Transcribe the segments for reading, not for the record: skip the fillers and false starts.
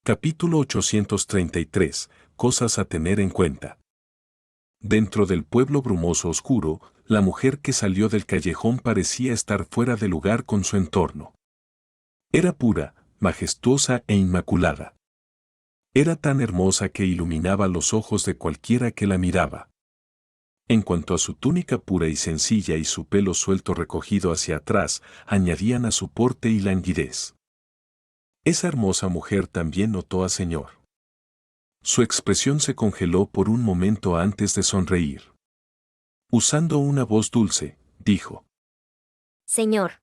Capítulo 833. Cosas a tener en cuenta. Dentro del pueblo brumoso oscuro, la mujer que salió del callejón parecía estar fuera de lugar con su entorno. Era pura, majestuosa e inmaculada. Era tan hermosa que iluminaba los ojos de cualquiera que la miraba. En cuanto a su túnica pura y sencilla y su pelo suelto recogido hacia atrás, añadían a su porte y languidez. Esa hermosa mujer también notó a Señor. Su expresión se congeló por un momento antes de sonreír. Usando una voz dulce, dijo: Señor,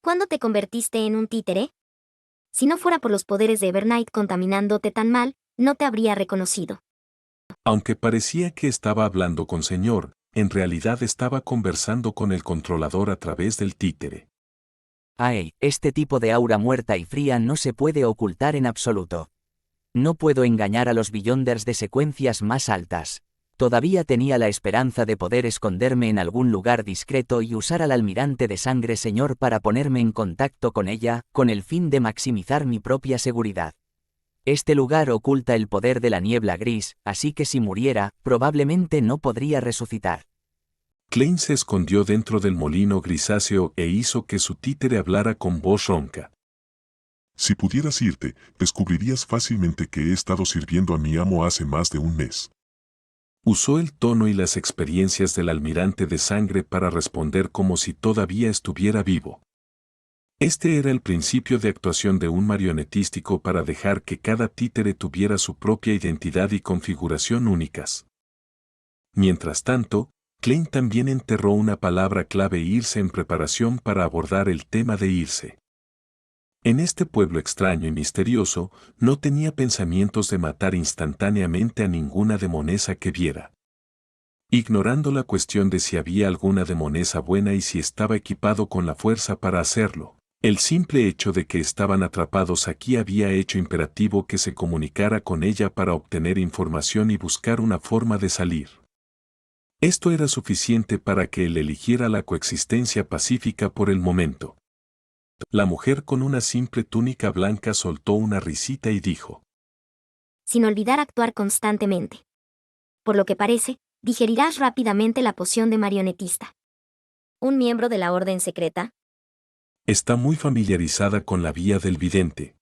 ¿cuándo te convertiste en un títere? Si no fuera por los poderes de Evernight contaminándote tan mal, no te habría reconocido. Aunque parecía que estaba hablando con Señor, en realidad estaba conversando con el controlador a través del títere. Ay, este tipo de aura muerta y fría no se puede ocultar en absoluto. No puedo engañar a los Beyonders de secuencias más altas. Todavía tenía la esperanza de poder esconderme en algún lugar discreto y usar al almirante de sangre señor para ponerme en contacto con ella, con el fin de maximizar mi propia seguridad. Este lugar oculta el poder de la niebla gris, así que si muriera, probablemente no podría resucitar. Klein se escondió dentro del molino grisáceo e hizo que su títere hablara con voz ronca. Si pudieras irte, descubrirías fácilmente que he estado sirviendo a mi amo hace más de un mes. Usó el tono y las experiencias del almirante de sangre para responder como si todavía estuviera vivo. Este era el principio de actuación de un marionetístico para dejar que cada títere tuviera su propia identidad y configuración únicas. Mientras tanto, Klein también enterró una palabra clave irse en preparación para abordar el tema de irse. En este pueblo extraño y misterioso, no tenía pensamientos de matar instantáneamente a ninguna demonesa que viera. Ignorando la cuestión de si había alguna demonesa buena y si estaba equipado con la fuerza para hacerlo, el simple hecho de que estaban atrapados aquí había hecho imperativo que se comunicara con ella para obtener información y buscar una forma de salir. Esto era suficiente para que él eligiera la coexistencia pacífica por el momento. La mujer con una simple túnica blanca soltó una risita y dijo: Sin olvidar actuar constantemente. Por lo que parece, digerirás rápidamente la poción de marionetista. ¿Un miembro de la orden secreta? Está muy familiarizada con la vía del vidente.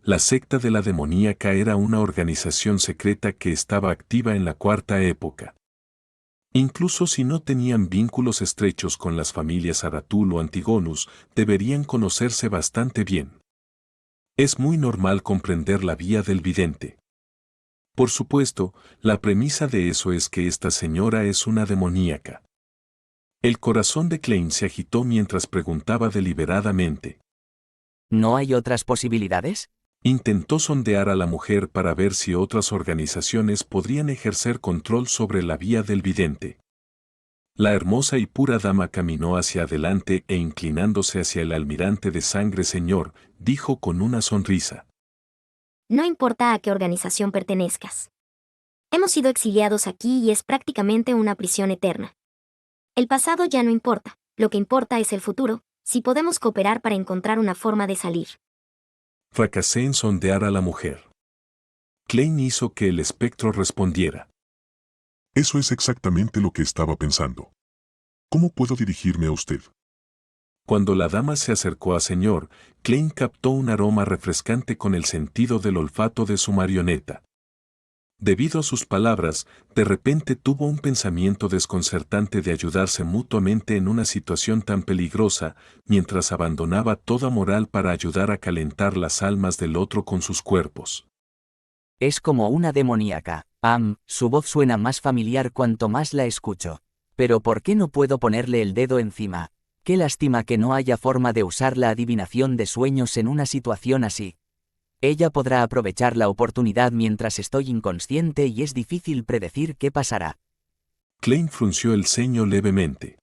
La secta de la demoníaca era una organización secreta que estaba activa en la Cuarta Época. Incluso si no tenían vínculos estrechos con las familias Aratul o Antigonus, deberían conocerse bastante bien. Es muy normal comprender la vía del vidente. Por supuesto, la premisa de eso es que esta señora es una demoníaca. El corazón de Klein se agitó mientras preguntaba deliberadamente. ¿No hay otras posibilidades? Intentó sondear a la mujer para ver si otras organizaciones podrían ejercer control sobre la vía del vidente. La hermosa y pura dama caminó hacia adelante e inclinándose hacia el almirante de sangre señor, dijo con una sonrisa: No importa a qué organización pertenezcas. Hemos sido exiliados aquí y es prácticamente una prisión eterna. El pasado ya no importa, lo que importa es el futuro, si podemos cooperar para encontrar una forma de salir. Fracasé en sondear a la mujer. Klein hizo que el espectro respondiera: Eso es exactamente lo que estaba pensando. ¿Cómo puedo dirigirme a usted? Cuando la dama se acercó a señor, Klein captó un aroma refrescante con el sentido del olfato de su marioneta. Debido a sus palabras, de repente tuvo un pensamiento desconcertante de ayudarse mutuamente en una situación tan peligrosa, mientras abandonaba toda moral para ayudar a calentar las almas del otro con sus cuerpos. Es como una demoníaca. Su voz suena más familiar cuanto más la escucho. Pero ¿por qué no puedo ponerle el dedo encima? Qué lástima que no haya forma de usar la adivinación de sueños en una situación así. Ella podrá aprovechar la oportunidad mientras estoy inconsciente y es difícil predecir qué pasará. Klein frunció el ceño levemente.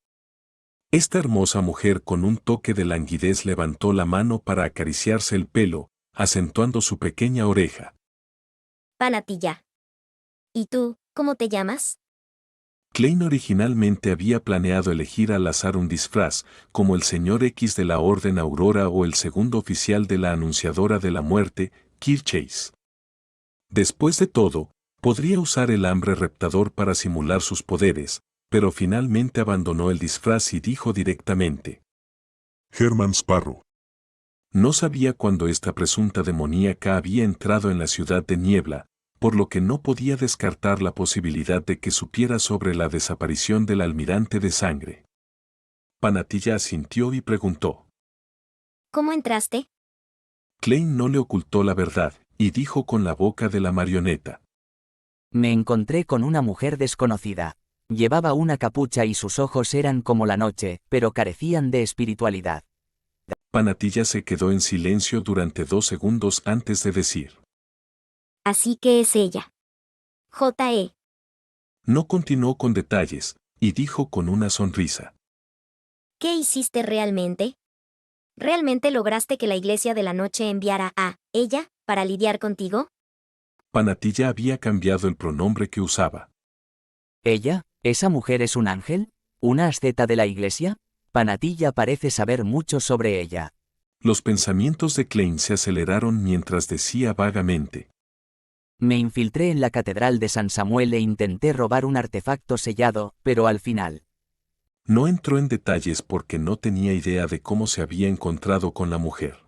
Esta hermosa mujer con un toque de languidez levantó la mano para acariciarse el pelo, acentuando su pequeña oreja. Panatilla. ¿Y tú, cómo te llamas? Klein originalmente había planeado elegir al azar un disfraz, como el Señor X de la Orden Aurora o el segundo oficial de la Anunciadora de la Muerte, Kirk Chase. Después de todo, podría usar el hambre reptador para simular sus poderes, pero finalmente abandonó el disfraz y dijo directamente: Herman Sparrow. No sabía cuándo esta presunta demoníaca había entrado en la ciudad de Niebla, por lo que no podía descartar la posibilidad de que supiera sobre la desaparición del almirante de sangre. Panatilla asintió y preguntó. ¿Cómo entraste? Klein no le ocultó la verdad, y dijo con la boca de la marioneta. Me encontré con una mujer desconocida. Llevaba una capucha y sus ojos eran como la noche, pero carecían de espiritualidad. Panatilla se quedó en silencio durante 2 segundos antes de decir. Así que es ella. J.E. No continuó con detalles, y dijo con una sonrisa. ¿Qué hiciste realmente? ¿Realmente lograste que la Iglesia de la Noche enviara a ella para lidiar contigo? Panatilla había cambiado el pronombre que usaba. ¿Ella? ¿Esa mujer es un ángel? ¿Una asceta de la iglesia? Panatilla parece saber mucho sobre ella. Los pensamientos de Klein se aceleraron mientras decía vagamente. Me infiltré en la catedral de San Samuel e intenté robar un artefacto sellado, pero al final. No entró en detalles porque no tenía idea de cómo se había encontrado con la mujer.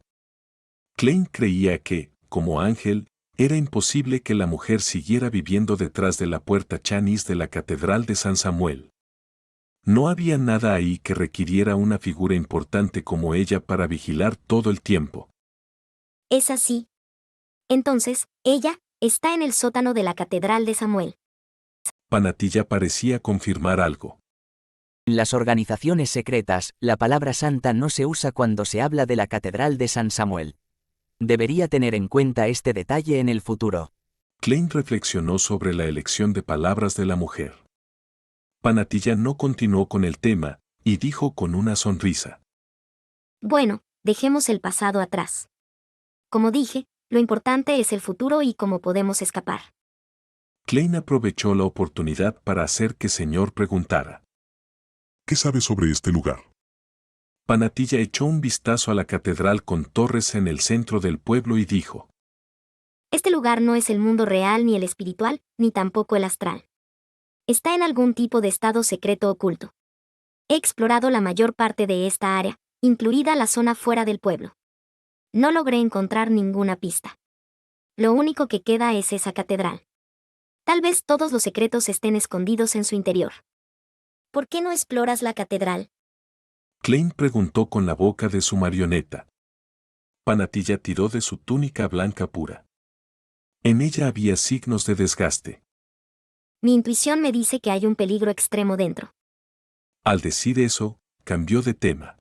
Klein creía que, como ángel, era imposible que la mujer siguiera viviendo detrás de la puerta Chanis de la catedral de San Samuel. No había nada ahí que requiriera una figura importante como ella para vigilar todo el tiempo. Es así. Entonces, ella está en el sótano de la Catedral de Samuel. Panatilla parecía confirmar algo. En las organizaciones secretas, la palabra santa no se usa cuando se habla de la catedral de San Samuel. Debería tener en cuenta este detalle en el futuro. Klein reflexionó sobre la elección de palabras de la mujer. Panatilla no continuó con el tema, y dijo con una sonrisa. Bueno, dejemos el pasado atrás. Como dije, lo importante es el futuro y cómo podemos escapar. Klein aprovechó la oportunidad para hacer que señor preguntara. ¿Qué sabes sobre este lugar? Panatilla echó un vistazo a la catedral con torres en el centro del pueblo y dijo. Este lugar no es el mundo real ni el espiritual, ni tampoco el astral. Está en algún tipo de estado secreto oculto. He explorado la mayor parte de esta área, incluida la zona fuera del pueblo. No logré encontrar ninguna pista. Lo único que queda es esa catedral. Tal vez todos los secretos estén escondidos en su interior. ¿Por qué no exploras la catedral? Klein preguntó con la boca de su marioneta. Panatilla tiró de su túnica blanca pura. En ella había signos de desgaste. Mi intuición me dice que hay un peligro extremo dentro. Al decir eso, cambió de tema.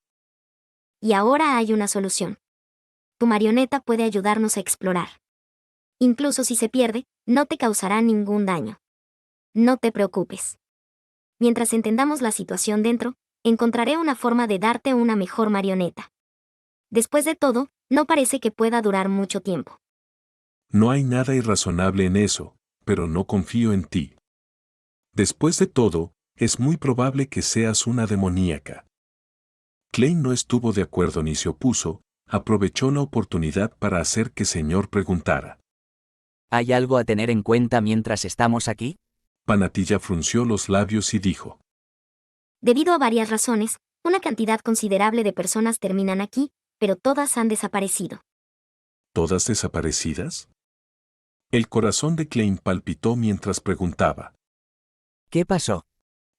Y ahora hay una solución. Tu marioneta puede ayudarnos a explorar. Incluso si se pierde, no te causará ningún daño. No te preocupes. Mientras entendamos la situación dentro, encontraré una forma de darte una mejor marioneta. Después de todo, no parece que pueda durar mucho tiempo. No hay nada irrazonable en eso, pero no confío en ti. Después de todo, es muy probable que seas una demoníaca. Klein no estuvo de acuerdo ni se opuso, aprovechó la oportunidad para hacer que señor preguntara. ¿Hay algo a tener en cuenta mientras estamos aquí? Panatilla frunció los labios y dijo. Debido a varias razones, una cantidad considerable de personas terminan aquí, pero todas han desaparecido. ¿Todas desaparecidas? El corazón de Klein palpitó mientras preguntaba. ¿Qué pasó?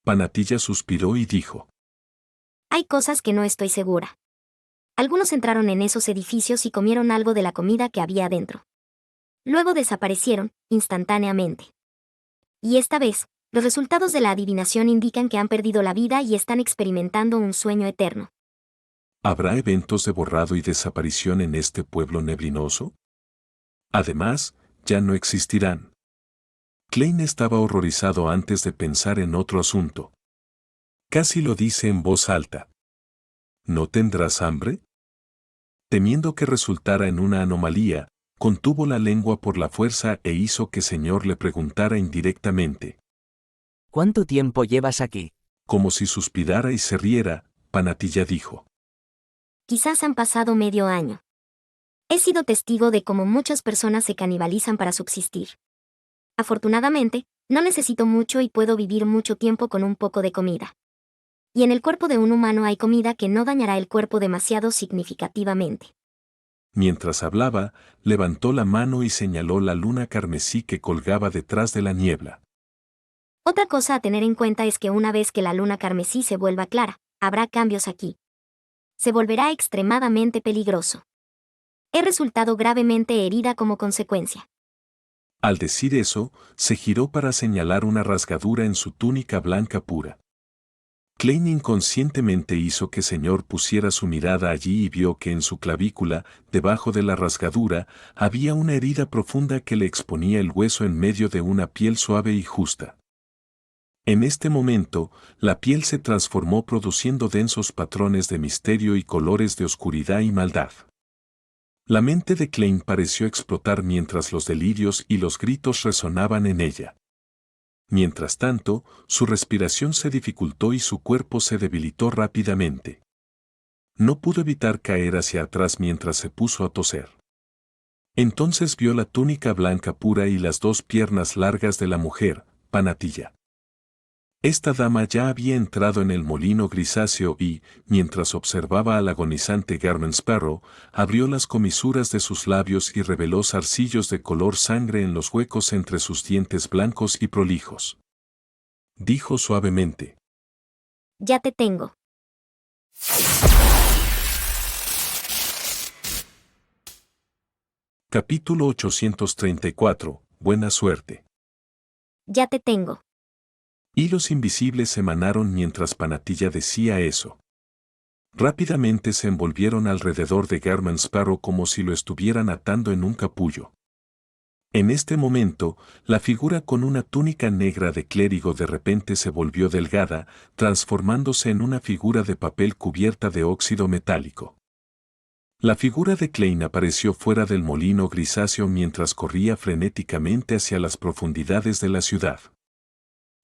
Panatilla suspiró y dijo. Hay cosas que no estoy segura. Algunos entraron en esos edificios y comieron algo de la comida que había adentro. Luego desaparecieron, instantáneamente. Y esta vez, los resultados de la adivinación indican que han perdido la vida y están experimentando un sueño eterno. ¿Habrá eventos de borrado y desaparición en este pueblo neblinoso? Además, ya no existirán. Klein estaba horrorizado antes de pensar en otro asunto. Casi lo dice en voz alta. ¿No tendrás hambre? Temiendo que resultara en una anomalía, contuvo la lengua por la fuerza e hizo que señor le preguntara indirectamente. ¿Cuánto tiempo llevas aquí? Como si suspirara y se riera, Panatilla dijo. Quizás han pasado medio año. He sido testigo de cómo muchas personas se canibalizan para subsistir. Afortunadamente, no necesito mucho y puedo vivir mucho tiempo con un poco de comida. Y en el cuerpo de un humano hay comida que no dañará el cuerpo demasiado significativamente. Mientras hablaba, levantó la mano y señaló la luna carmesí que colgaba detrás de la niebla. Otra cosa a tener en cuenta es que una vez que la luna carmesí se vuelva clara, habrá cambios aquí. Se volverá extremadamente peligroso. He resultado gravemente herida como consecuencia. Al decir eso, se giró para señalar una rasgadura en su túnica blanca pura. Klein inconscientemente hizo que Señor pusiera su mirada allí y vio que en su clavícula, debajo de la rasgadura, había una herida profunda que le exponía el hueso en medio de una piel suave y justa. En este momento, la piel se transformó produciendo densos patrones de misterio y colores de oscuridad y maldad. La mente de Klein pareció explotar mientras los delirios y los gritos resonaban en ella. Mientras tanto, su respiración se dificultó y su cuerpo se debilitó rápidamente. No pudo evitar caer hacia atrás mientras se puso a toser. Entonces vio la túnica blanca pura y las dos piernas largas de la mujer, Panatilla. Esta dama ya había entrado en el molino grisáceo y, mientras observaba al agonizante Garman Sparrow, abrió las comisuras de sus labios y reveló zarcillos de color sangre en los huecos entre sus dientes blancos y prolijos. Dijo suavemente. Ya te tengo. Capítulo 834. Buena suerte. Ya te tengo. Hilos invisibles emanaron mientras Panatilla decía eso. Rápidamente se envolvieron alrededor de Garman Sparrow como si lo estuvieran atando en un capullo. En este momento, la figura con una túnica negra de clérigo de repente se volvió delgada, transformándose en una figura de papel cubierta de óxido metálico. La figura de Klein apareció fuera del molino grisáceo mientras corría frenéticamente hacia las profundidades de la ciudad.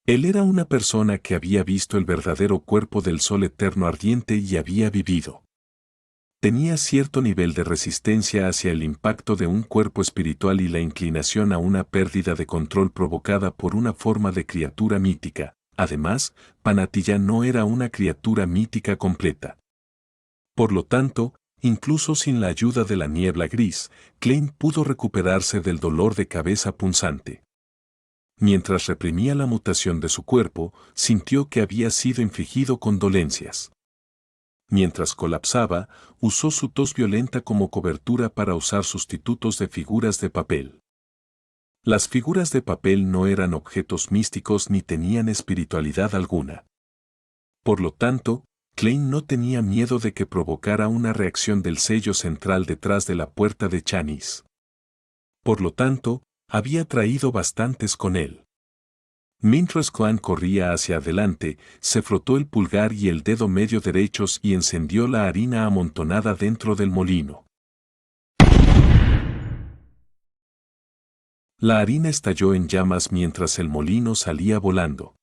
Él era una persona que había visto el verdadero cuerpo del sol eterno ardiente y había vivido. Tenía cierto nivel de resistencia hacia el impacto de un cuerpo espiritual y la inclinación a una pérdida de control provocada por una forma de criatura mítica. Además, Panatilla no era una criatura mítica completa. Por lo tanto, incluso sin la ayuda de la niebla gris, Klein pudo recuperarse del dolor de cabeza punzante. Mientras reprimía la mutación de su cuerpo, sintió que había sido infligido con dolencias. Mientras colapsaba, usó su tos violenta como cobertura para usar sustitutos de figuras de papel. Las figuras de papel no eran objetos místicos ni tenían espiritualidad alguna. Por lo tanto, Klein no tenía miedo de que provocara una reacción del sello central detrás de la puerta de Chanis. Por lo tanto, había traído bastantes con él. Mientras Klein corría hacia adelante, se frotó el pulgar y el dedo medio derechos y encendió la harina amontonada dentro del molino. La harina estalló en llamas mientras el molino salía volando.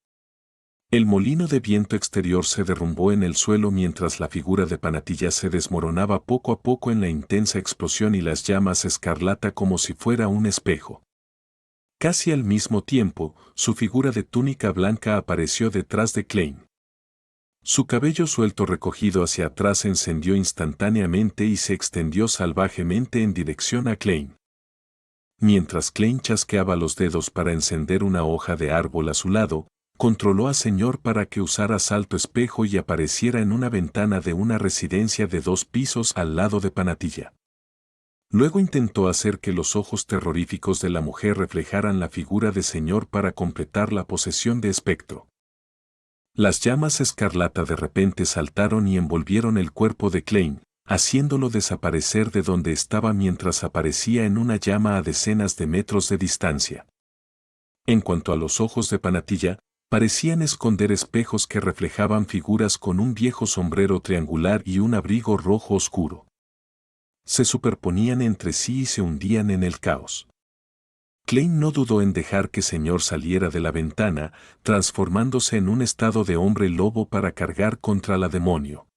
El molino de viento exterior se derrumbó en el suelo mientras la figura de Panatilla se desmoronaba poco a poco en la intensa explosión y las llamas escarlata como si fuera un espejo. Casi al mismo tiempo, su figura de túnica blanca apareció detrás de Klein. Su cabello suelto recogido hacia atrás se encendió instantáneamente y se extendió salvajemente en dirección a Klein. Mientras Klein chasqueaba los dedos para encender una hoja de árbol a su lado, controló a Señor para que usara salto espejo y apareciera en una ventana de una residencia de 2 pisos al lado de Panatilla. Luego intentó hacer que los ojos terroríficos de la mujer reflejaran la figura de Señor para completar la posesión de espectro. Las llamas escarlata de repente saltaron y envolvieron el cuerpo de Klein, haciéndolo desaparecer de donde estaba mientras aparecía en una llama a decenas de metros de distancia. En cuanto a los ojos de Panatilla, parecían esconder espejos que reflejaban figuras con un viejo sombrero triangular y un abrigo rojo oscuro. Se superponían entre sí y se hundían en el caos. Klein no dudó en dejar que Señor saliera de la ventana, transformándose en un estado de hombre lobo para cargar contra la demonio.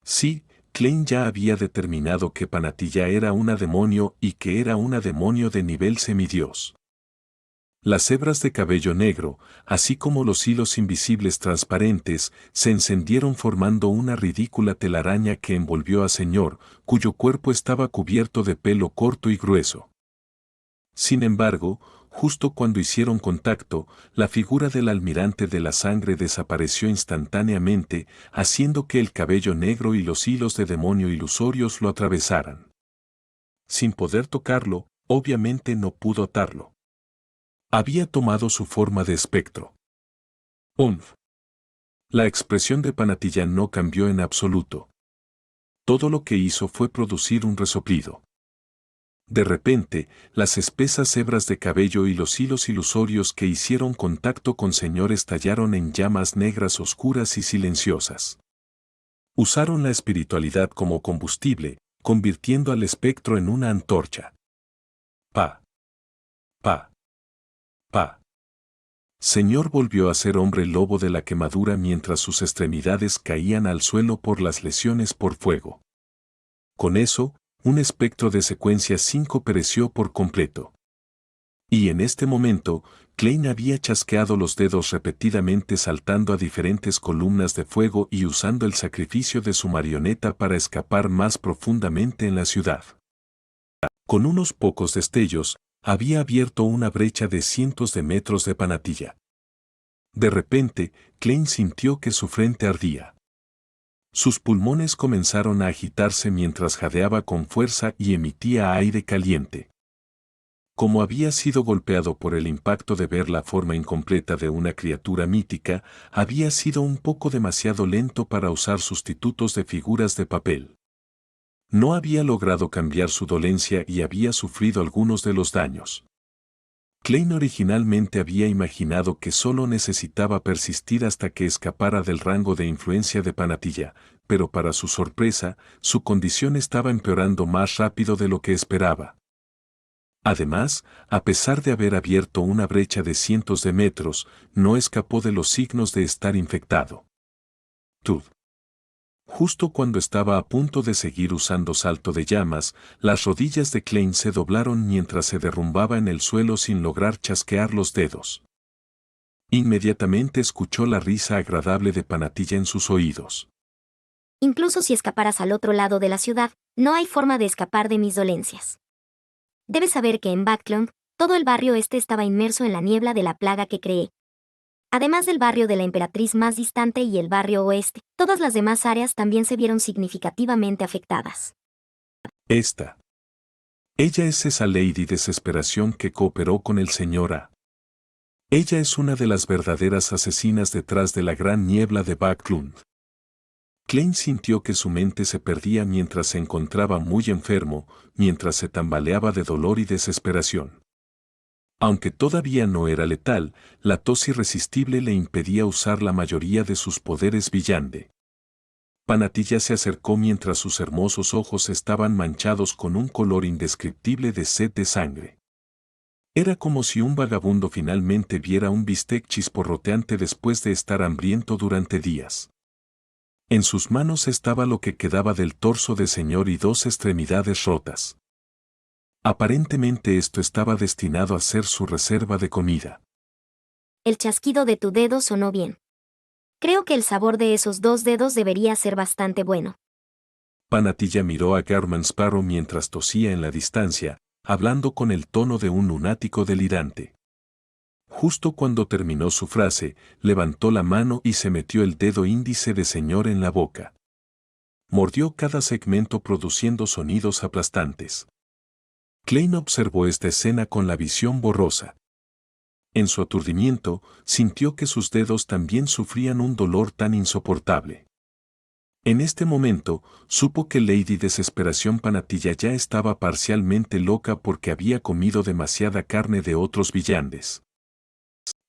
Sí, Klein ya había determinado que Panatilla era una demonio y que era una demonio de nivel semidios. Las hebras de cabello negro, así como los hilos invisibles transparentes, se encendieron formando una ridícula telaraña que envolvió a Señor, cuyo cuerpo estaba cubierto de pelo corto y grueso. Sin embargo, justo cuando hicieron contacto, la figura del almirante de la sangre desapareció instantáneamente, haciendo que el cabello negro y los hilos de demonio ilusorios lo atravesaran. Sin poder tocarlo, obviamente no pudo atarlo. Había tomado su forma de espectro. ¡Umf! La expresión de Panatilla no cambió en absoluto. Todo lo que hizo fue producir un resoplido. De repente, las espesas hebras de cabello y los hilos ilusorios que hicieron contacto con Señor estallaron en llamas negras oscuras y silenciosas. Usaron la espiritualidad como combustible, convirtiendo al espectro en una antorcha. Pa. Pa. Pa. Señor volvió a ser hombre lobo de la quemadura mientras sus extremidades caían al suelo por las lesiones por fuego. Con eso, un espectro de secuencia 5 pereció por completo. Y en este momento, Klein había chasqueado los dedos repetidamente saltando a diferentes columnas de fuego y usando el sacrificio de su marioneta para escapar más profundamente en la ciudad. Con unos pocos destellos, había abierto una brecha de cientos de metros de Panatilla. De repente, Klein sintió que su frente ardía. Sus pulmones comenzaron a agitarse mientras jadeaba con fuerza y emitía aire caliente. Como había sido golpeado por el impacto de ver la forma incompleta de una criatura mítica, había sido un poco demasiado lento para usar sustitutos de figuras de papel. No había logrado cambiar su dolencia y había sufrido algunos de los daños. Klein originalmente había imaginado que solo necesitaba persistir hasta que escapara del rango de influencia de Panatilla, pero para su sorpresa, su condición estaba empeorando más rápido de lo que esperaba. Además, a pesar de haber abierto una brecha de cientos de metros, no escapó de los signos de estar infectado. Tud. Justo cuando estaba a punto de seguir usando salto de llamas, las rodillas de Klein se doblaron mientras se derrumbaba en el suelo sin lograr chasquear los dedos. Inmediatamente escuchó la risa agradable de Panatilla en sus oídos. Incluso si escaparas al otro lado de la ciudad, no hay forma de escapar de mis dolencias. Debes saber que en Backlund, todo el barrio este estaba inmerso en la niebla de la plaga que creé. Además del barrio de la Emperatriz más distante y el barrio oeste, todas las demás áreas también se vieron significativamente afectadas. Ella es esa Lady Desesperación que cooperó con el Señor A. Ella es una de las verdaderas asesinas detrás de la gran niebla de Backlund. Klein sintió que su mente se perdía mientras se encontraba muy enfermo, mientras se tambaleaba de dolor y desesperación. Aunque todavía no era letal, la tos irresistible le impedía usar la mayoría de sus poderes villande. Panatilla se acercó mientras sus hermosos ojos estaban manchados con un color indescriptible de sed de sangre. Era como si un vagabundo finalmente viera un bistec chisporroteante después de estar hambriento durante días. En sus manos estaba lo que quedaba del torso de Señor y 2 extremidades rotas. Aparentemente esto estaba destinado a ser su reserva de comida. El chasquido de tu dedo sonó bien. Creo que el sabor de esos 2 dedos debería ser bastante bueno. Panatilla miró a Garman Sparrow mientras tosía en la distancia, hablando con el tono de un lunático delirante. Justo cuando terminó su frase, levantó la mano y se metió el dedo índice de Señor en la boca. Mordió cada segmento produciendo sonidos aplastantes. Klein observó esta escena con la visión borrosa. En su aturdimiento, sintió que sus dedos también sufrían un dolor tan insoportable. En este momento, supo que Lady Desesperación Panatilla ya estaba parcialmente loca porque había comido demasiada carne de otros villandes.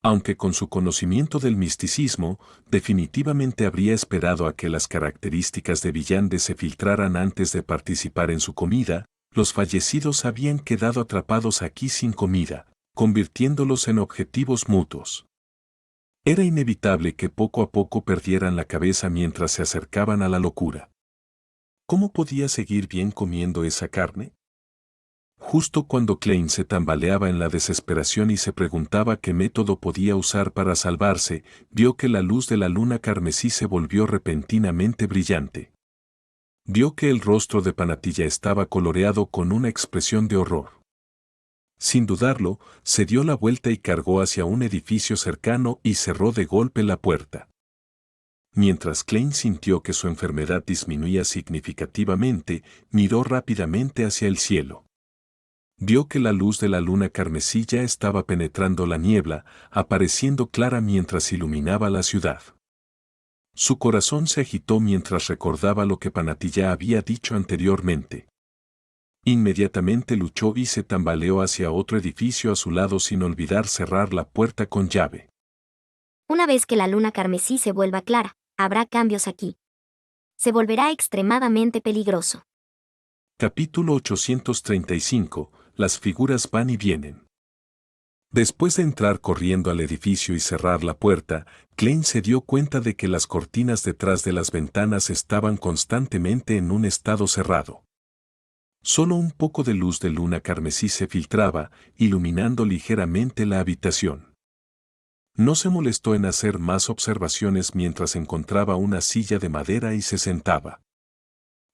Aunque con su conocimiento del misticismo, definitivamente habría esperado a que las características de villande se filtraran antes de participar en su comida, los fallecidos habían quedado atrapados aquí sin comida, convirtiéndolos en objetivos mutuos. Era inevitable que poco a poco perdieran la cabeza mientras se acercaban a la locura. ¿Cómo podía seguir bien comiendo esa carne? Justo cuando Klein se tambaleaba en la desesperación y se preguntaba qué método podía usar para salvarse, vio que la luz de la luna carmesí se volvió repentinamente brillante. Vio que el rostro de Panatilla estaba coloreado con una expresión de horror. Sin dudarlo, se dio la vuelta y cargó hacia un edificio cercano y cerró de golpe la puerta. Mientras Klein sintió que su enfermedad disminuía significativamente, miró rápidamente hacia el cielo. Vio que la luz de la luna carmesí ya estaba penetrando la niebla, apareciendo clara mientras iluminaba la ciudad. Su corazón se agitó mientras recordaba lo que Panatilla había dicho anteriormente. Inmediatamente luchó y se tambaleó hacia otro edificio a su lado sin olvidar cerrar la puerta con llave. Una vez que la luna carmesí se vuelva clara, habrá cambios aquí. Se volverá extremadamente peligroso. Capítulo 835. Las figuras van y vienen. Después de entrar corriendo al edificio y cerrar la puerta, Klein se dio cuenta de que las cortinas detrás de las ventanas estaban constantemente en un estado cerrado. Solo un poco de luz de luna carmesí se filtraba, iluminando ligeramente la habitación. No se molestó en hacer más observaciones mientras encontraba una silla de madera y se sentaba.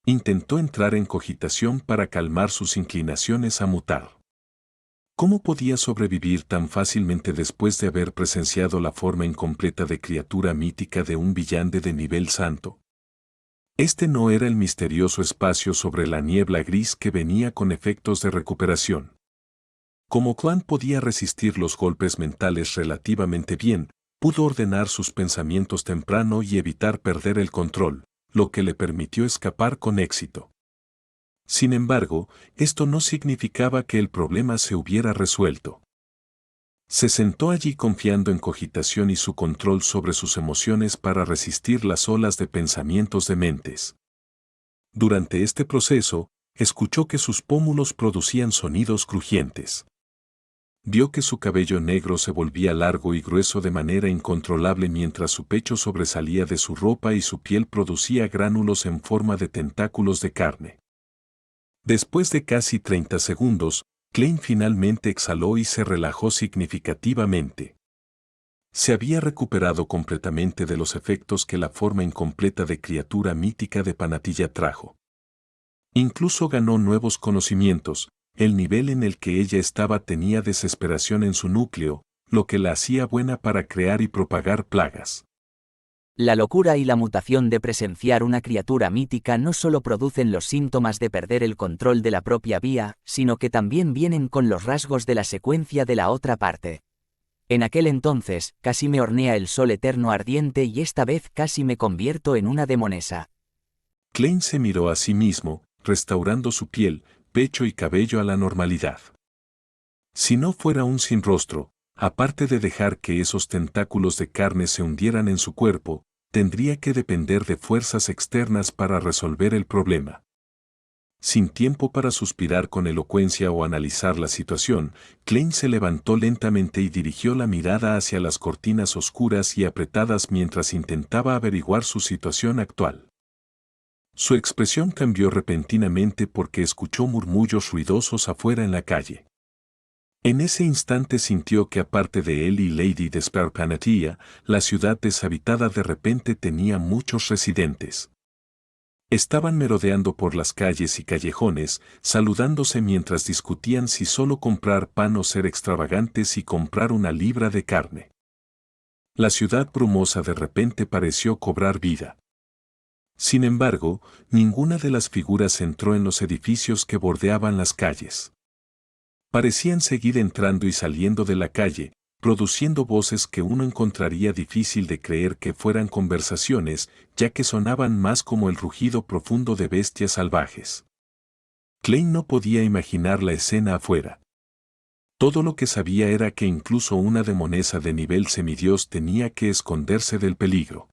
Intentó entrar en cogitación para calmar sus inclinaciones a mutar. ¿Cómo podía sobrevivir tan fácilmente después de haber presenciado la forma incompleta de criatura mítica de un villante de nivel santo? Este no era el misterioso espacio sobre la niebla gris que venía con efectos de recuperación. Como Klein podía resistir los golpes mentales relativamente bien, pudo ordenar sus pensamientos temprano y evitar perder el control, lo que le permitió escapar con éxito. Sin embargo, esto no significaba que el problema se hubiera resuelto. Se sentó allí confiando en cogitación y su control sobre sus emociones para resistir las olas de pensamientos dementes. Durante este proceso, escuchó que sus pómulos producían sonidos crujientes. Vio que su cabello negro se volvía largo y grueso de manera incontrolable mientras su pecho sobresalía de su ropa y su piel producía gránulos en forma de tentáculos de carne. Después de casi 30 segundos, Klein finalmente exhaló y se relajó significativamente. Se había recuperado completamente de los efectos que la forma incompleta de criatura mítica de Panatilla trajo. Incluso ganó nuevos conocimientos. El nivel en el que ella estaba tenía desesperación en su núcleo, lo que la hacía buena para crear y propagar plagas. La locura y la mutación de presenciar una criatura mítica no solo producen los síntomas de perder el control de la propia vía, sino que también vienen con los rasgos de la secuencia de la otra parte. En aquel entonces, casi me hornea el sol eterno ardiente y esta vez casi me convierto en una demonesa. Klein se miró a sí mismo, restaurando su piel, pecho y cabello a la normalidad. Si no fuera un sin rostro, aparte de dejar que esos tentáculos de carne se hundieran en su cuerpo, tendría que depender de fuerzas externas para resolver el problema. Sin tiempo para suspirar con elocuencia o analizar la situación, Klein se levantó lentamente y dirigió la mirada hacia las cortinas oscuras y apretadas mientras intentaba averiguar su situación actual. Su expresión cambió repentinamente porque escuchó murmullos ruidosos afuera en la calle. En ese instante sintió que aparte de él y Lady Despair-Panatilla, la ciudad deshabitada de repente tenía muchos residentes. Estaban merodeando por las calles y callejones, saludándose mientras discutían si solo comprar pan o ser extravagantes y comprar una libra de carne. La ciudad brumosa de repente pareció cobrar vida. Sin embargo, ninguna de las figuras entró en los edificios que bordeaban las calles. Parecían seguir entrando y saliendo de la calle, produciendo voces que uno encontraría difícil de creer que fueran conversaciones, ya que sonaban más como el rugido profundo de bestias salvajes. Klein no podía imaginar la escena afuera. Todo lo que sabía era que incluso una demonesa de nivel semidios tenía que esconderse del peligro.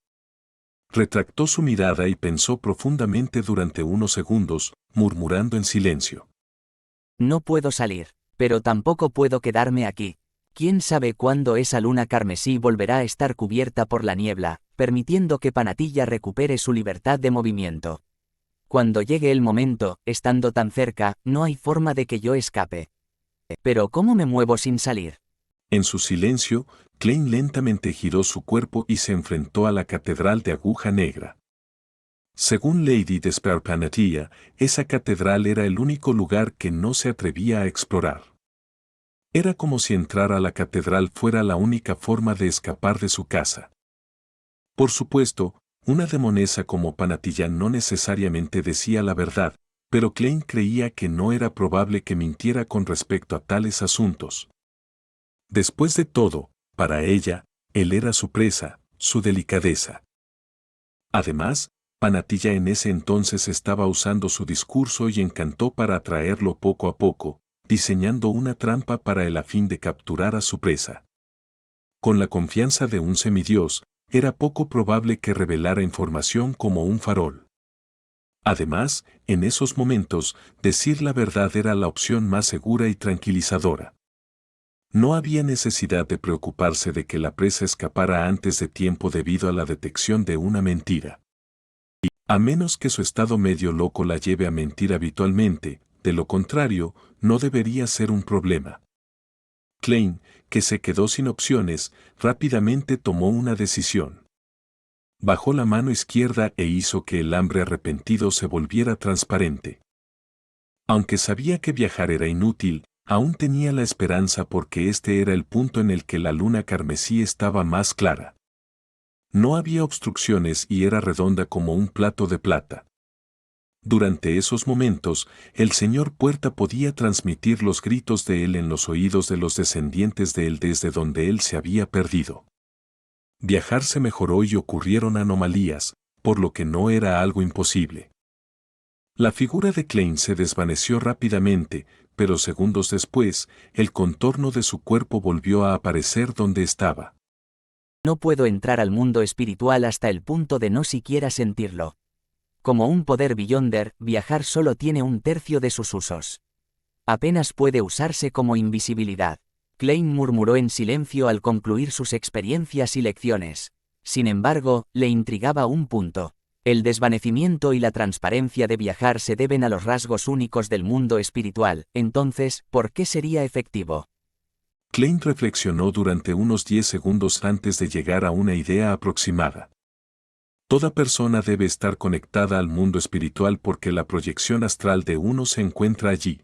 Retractó su mirada y pensó profundamente durante unos segundos, murmurando en silencio. No puedo salir, pero tampoco puedo quedarme aquí. ¿Quién sabe cuándo esa luna carmesí volverá a estar cubierta por la niebla, permitiendo que Panatilla recupere su libertad de movimiento? Cuando llegue el momento, estando tan cerca, no hay forma de que yo escape. Pero ¿cómo me muevo sin salir? En su silencio, Klein lentamente giró su cuerpo y se enfrentó a la catedral de Aguja Negra. Según Lady Despair-Panatilla, esa catedral era el único lugar que no se atrevía a explorar. Era como si entrar a la catedral fuera la única forma de escapar de su casa. Por supuesto, una demonesa como Panatilla no necesariamente decía la verdad, pero Klein creía que no era probable que mintiera con respecto a tales asuntos. Después de todo, para ella, él era su presa, su delicadeza. Además, Panatilla en ese entonces estaba usando su discurso y encantó para atraerlo poco a poco, diseñando una trampa para el afín de capturar a su presa. Con la confianza de un semidios, era poco probable que revelara información como un farol. Además, en esos momentos, decir la verdad era la opción más segura y tranquilizadora. No había necesidad de preocuparse de que la presa escapara antes de tiempo debido a la detección de una mentira. A menos que su estado medio loco la lleve a mentir habitualmente, de lo contrario, no debería ser un problema. Klein, que se quedó sin opciones, rápidamente tomó una decisión. Bajó la mano izquierda e hizo que el hambre arrepentido se volviera transparente. Aunque sabía que viajar era inútil, aún tenía la esperanza porque este era el punto en el que la luna carmesí estaba más clara. No había obstrucciones y era redonda como un plato de plata. Durante esos momentos, el señor Puerta podía transmitir los gritos de él en los oídos de los descendientes de él desde donde él se había perdido. Viajar se mejoró y ocurrieron anomalías, por lo que no era algo imposible. La figura de Klein se desvaneció rápidamente, pero segundos después, el contorno de su cuerpo volvió a aparecer donde estaba. No puedo entrar al mundo espiritual hasta el punto de no siquiera sentirlo. Como un poder Beyonder, viajar solo tiene un tercio de sus usos. Apenas puede usarse como invisibilidad. Klein murmuró en silencio al concluir sus experiencias y lecciones. Sin embargo, le intrigaba un punto. El desvanecimiento y la transparencia de viajar se deben a los rasgos únicos del mundo espiritual, entonces, ¿por qué sería efectivo? Klein reflexionó durante unos 10 segundos antes de llegar a una idea aproximada. Toda persona debe estar conectada al mundo espiritual porque la proyección astral de uno se encuentra allí.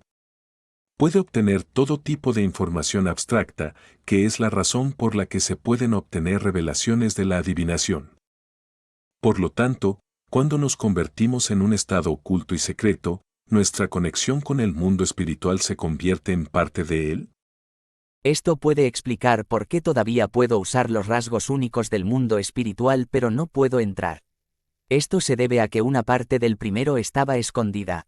Puede obtener todo tipo de información abstracta, que es la razón por la que se pueden obtener revelaciones de la adivinación. Por lo tanto, cuando nos convertimos en un estado oculto y secreto, ¿nuestra conexión con el mundo espiritual se convierte en parte de él? Esto puede explicar por qué todavía puedo usar los rasgos únicos del mundo espiritual pero no puedo entrar. Esto se debe a que una parte del primero estaba escondida.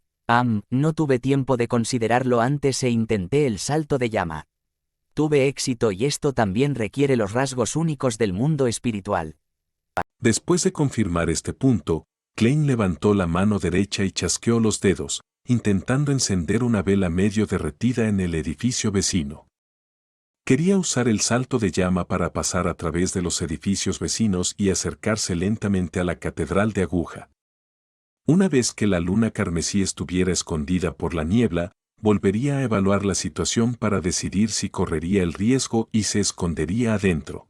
No tuve tiempo de considerarlo antes e intenté el salto de llama. Tuve éxito y esto también requiere los rasgos únicos del mundo espiritual. Después de confirmar este punto, Klein levantó la mano derecha y chasqueó los dedos, intentando encender una vela medio derretida en el edificio vecino. Quería usar el salto de llama para pasar a través de los edificios vecinos y acercarse lentamente a la catedral de Aguja. Una vez que la luna carmesí estuviera escondida por la niebla, volvería a evaluar la situación para decidir si correría el riesgo y se escondería adentro.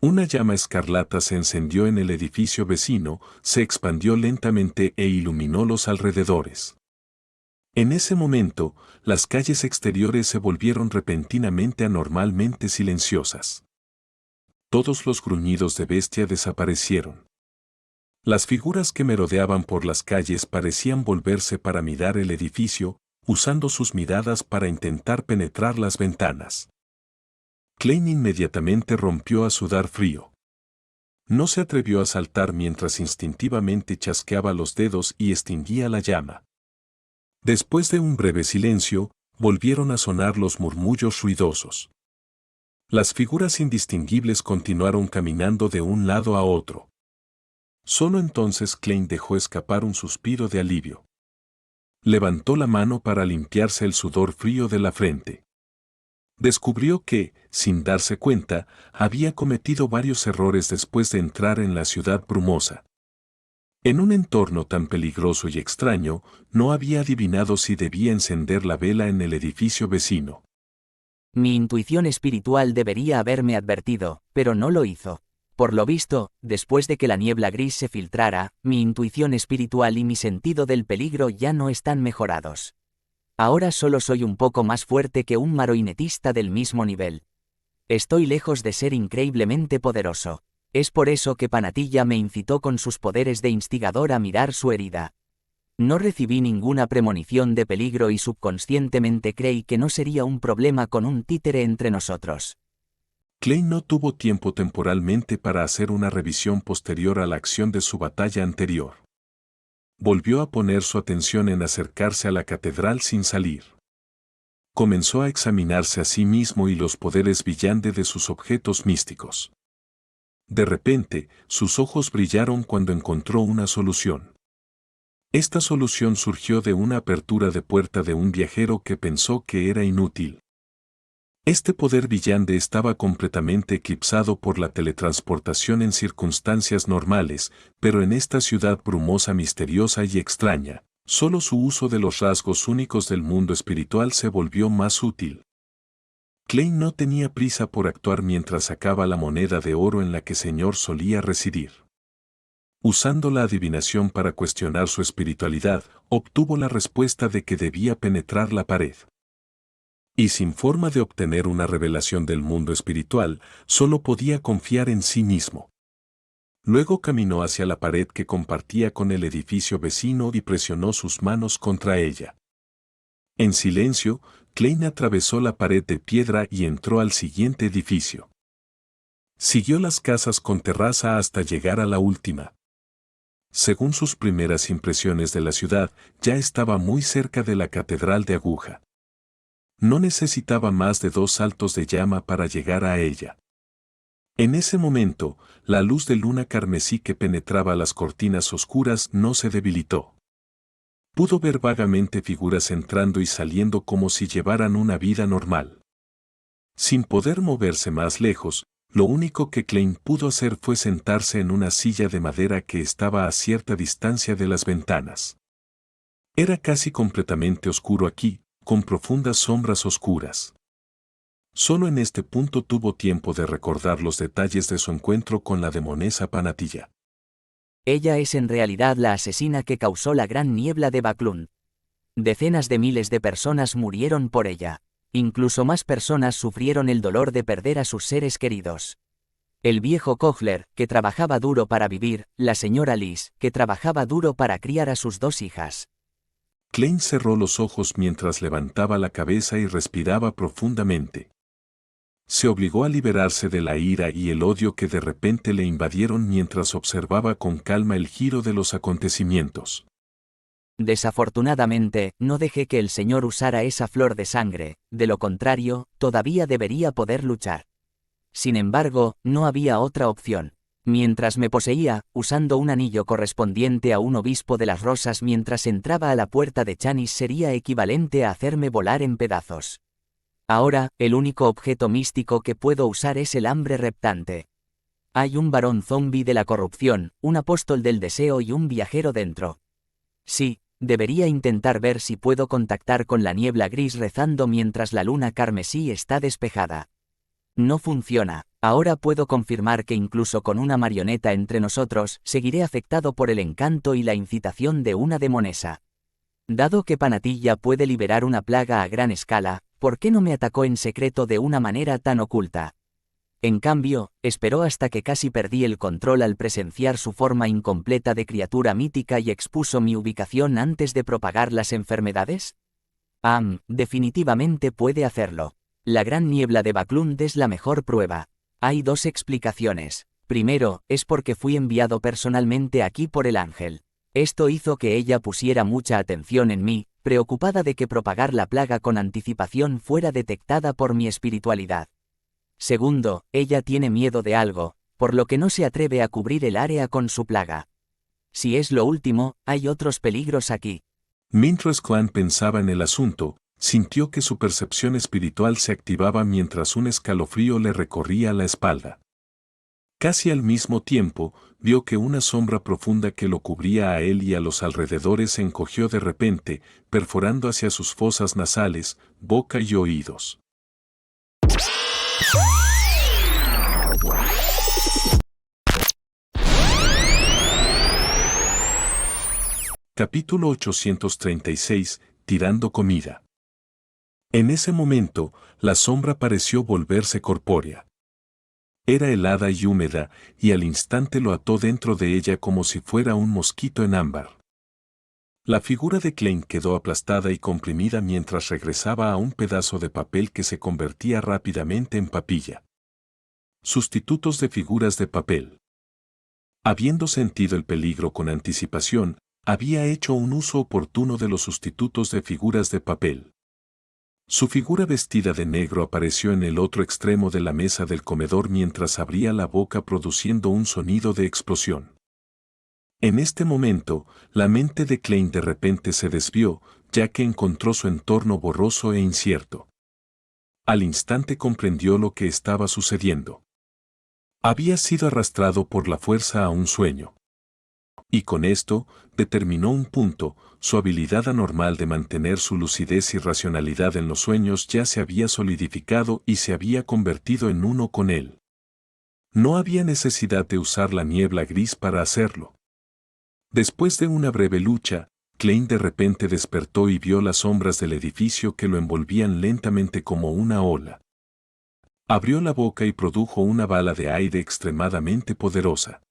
Una llama escarlata se encendió en el edificio vecino, se expandió lentamente e iluminó los alrededores. En ese momento, las calles exteriores se volvieron repentinamente anormalmente silenciosas. Todos los gruñidos de bestia desaparecieron. Las figuras que merodeaban por las calles parecían volverse para mirar el edificio, usando sus miradas para intentar penetrar las ventanas. Klein inmediatamente rompió a sudar frío. No se atrevió a saltar mientras instintivamente chasqueaba los dedos y extinguía la llama. Después de un breve silencio, volvieron a sonar los murmullos ruidosos. Las figuras indistinguibles continuaron caminando de un lado a otro. Solo entonces Klein dejó escapar un suspiro de alivio. Levantó la mano para limpiarse el sudor frío de la frente. Descubrió que, sin darse cuenta, había cometido varios errores después de entrar en la ciudad brumosa. En un entorno tan peligroso y extraño, no había adivinado si debía encender la vela en el edificio vecino. Mi intuición espiritual debería haberme advertido, pero no lo hizo. Por lo visto, después de que la niebla gris se filtrara, mi intuición espiritual y mi sentido del peligro ya no están mejorados. Ahora solo soy un poco más fuerte que un marionetista del mismo nivel. Estoy lejos de ser increíblemente poderoso. Es por eso que Panatilla me incitó con sus poderes de instigador a mirar su herida. No recibí ninguna premonición de peligro y subconscientemente creí que no sería un problema con un títere entre nosotros. Clay no tuvo tiempo temporalmente para hacer una revisión posterior a la acción de su batalla anterior. Volvió a poner su atención en acercarse a la catedral sin salir. Comenzó a examinarse a sí mismo y los poderes brillantes de sus objetos místicos. De repente, sus ojos brillaron cuando encontró una solución. Esta solución surgió de una apertura de puerta de un viajero que pensó que era inútil. Este poder brillante estaba completamente eclipsado por la teletransportación en circunstancias normales, pero en esta ciudad brumosa, misteriosa y extraña, solo su uso de los rasgos únicos del mundo espiritual se volvió más útil. Clay no tenía prisa por actuar mientras sacaba la moneda de oro en la que Señor solía residir. Usando la adivinación para cuestionar su espiritualidad, obtuvo la respuesta de que debía penetrar la pared. Y sin forma de obtener una revelación del mundo espiritual, solo podía confiar en sí mismo. Luego caminó hacia la pared que compartía con el edificio vecino y presionó sus manos contra ella. En silencio, Clay atravesó la pared de piedra y entró al siguiente edificio. Siguió las casas con terraza hasta llegar a la última. Según sus primeras impresiones de la ciudad, ya estaba muy cerca de la Catedral de Aguja. No necesitaba más de 2 saltos de llama para llegar a ella. En ese momento, la luz de luna carmesí que penetraba las cortinas oscuras no se debilitó. Pudo ver vagamente figuras entrando y saliendo como si llevaran una vida normal. Sin poder moverse más lejos, lo único que Klein pudo hacer fue sentarse en una silla de madera que estaba a cierta distancia de las ventanas. Era casi completamente oscuro aquí, con profundas sombras oscuras. Solo en este punto tuvo tiempo de recordar los detalles de su encuentro con la demonesa Panatilla. Ella es en realidad la asesina que causó la gran niebla de Baclund. Decenas de miles de personas murieron por ella. Incluso más personas sufrieron el dolor de perder a sus seres queridos. El viejo Kogler, que trabajaba duro para vivir, la señora Liz, que trabajaba duro para criar a sus 2 hijas. Klein cerró los ojos mientras levantaba la cabeza y respiraba profundamente. Se obligó a liberarse de la ira y el odio que de repente le invadieron mientras observaba con calma el giro de los acontecimientos. Desafortunadamente, no dejé que el Señor usara esa flor de sangre, de lo contrario, todavía debería poder luchar. Sin embargo, no había otra opción. Mientras me poseía, usando un anillo correspondiente a un obispo de las rosas mientras entraba a la puerta de Chanis sería equivalente a hacerme volar en pedazos. Ahora, el único objeto místico que puedo usar es el hambre reptante. Hay un varón zombi de la corrupción, un apóstol del deseo y un viajero dentro. Sí, debería intentar ver si puedo contactar con la niebla gris rezando mientras la luna carmesí está despejada. No funciona. Ahora puedo confirmar que incluso con una marioneta entre nosotros, seguiré afectado por el encanto y la incitación de una demonesa. Dado que Panatilla puede liberar una plaga a gran escala, ¿por qué no me atacó en secreto de una manera tan oculta? En cambio, esperó hasta que casi perdí el control al presenciar su forma incompleta de criatura mítica y expuso mi ubicación antes de propagar las enfermedades. Definitivamente puede hacerlo. La gran niebla de Baclund es la mejor prueba. Hay 2 explicaciones. Primero, es porque fui enviado personalmente aquí por el ángel. Esto hizo que ella pusiera mucha atención en mí, preocupada de que propagar la plaga con anticipación fuera detectada por mi espiritualidad. Segundo, ella tiene miedo de algo, por lo que no se atreve a cubrir el área con su plaga. Si es lo último, hay otros peligros aquí. Mientras Klein pensaba en el asunto, sintió que su percepción espiritual se activaba mientras un escalofrío le recorría la espalda. Casi al mismo tiempo, vio que una sombra profunda que lo cubría a él y a los alrededores se encogió de repente, perforando hacia sus fosas nasales, boca y oídos. Capítulo 836, Tirando comida. En ese momento, la sombra pareció volverse corpórea. Era helada y húmeda, y al instante lo ató dentro de ella como si fuera un mosquito en ámbar. La figura de Klein quedó aplastada y comprimida mientras regresaba a un pedazo de papel que se convertía rápidamente en papilla. Sustitutos de figuras de papel. Habiendo sentido el peligro con anticipación, había hecho un uso oportuno de los sustitutos de figuras de papel. Su figura vestida de negro apareció en el otro extremo de la mesa del comedor mientras abría la boca produciendo un sonido de explosión. En este momento, la mente de Klein de repente se desvió, ya que encontró su entorno borroso e incierto. Al instante comprendió lo que estaba sucediendo. Había sido arrastrado por la fuerza a un sueño. Y con esto, determinó un punto, su habilidad anormal de mantener su lucidez y racionalidad en los sueños ya se había solidificado y se había convertido en uno con él. No había necesidad de usar la niebla gris para hacerlo. Después de una breve lucha, Klein de repente despertó y vio las sombras del edificio que lo envolvían lentamente como una ola. Abrió la boca y produjo una bala de aire extremadamente poderosa.